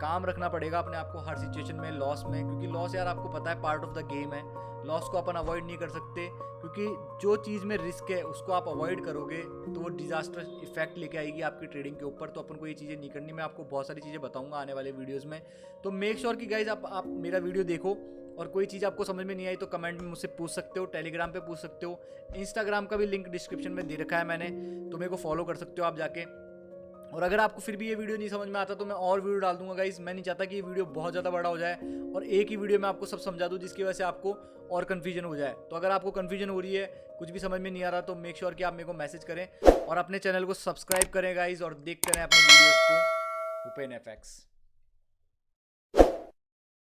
काम रखना पड़ेगा अपने आप को हर सिचुएशन में, लॉस में, क्योंकि लॉस यार आपको पता है पार्ट ऑफ द गेम है। लॉस को अपन अवॉइड नहीं कर सकते, क्योंकि जो चीज़ में रिस्क है उसको आप अवॉइड करोगे तो वो डिजास्टर इफेक्ट लेके आएगी आपकी ट्रेडिंग के ऊपर। तो अपन को ये चीज़ें नहीं करनी। मैं आपको बहुत सारी चीज़ें बताऊंगा आने वाले वीडियोस में, तो मेक श्योर कि गाइज आप मेरा वीडियो देखो, और कोई चीज़ आपको समझ में नहीं आई तो कमेंट में मुझसे पूछ सकते हो, टेलीग्राम पे पूछ सकते हो, इंस्टाग्राम का भी लिंक डिस्क्रिप्शन में दे रखा है मैंने, तो मेरे को फॉलो कर सकते हो आप जाके। और अगर आपको फिर भी ये वीडियो नहीं समझ में आता तो मैं और वीडियो डाल दूंगा गाइस। मैं नहीं चाहता कि ये वीडियो बहुत ज़्यादा बड़ा हो जाए और एक ही वीडियो में आपको सब समझा दूँ जिसकी वजह से आपको और कन्फ्यूजन हो जाए। तो अगर आपको कन्फ्यूजन हो रही है, कुछ भी समझ में नहीं आ रहा, तो मेक श्योर कि आप मेरे को मैसेज करें और अपने चैनल को सब्सक्राइब करें गाइस, और देखते रहें अपने वीडियोज़ को। भूपेन FX।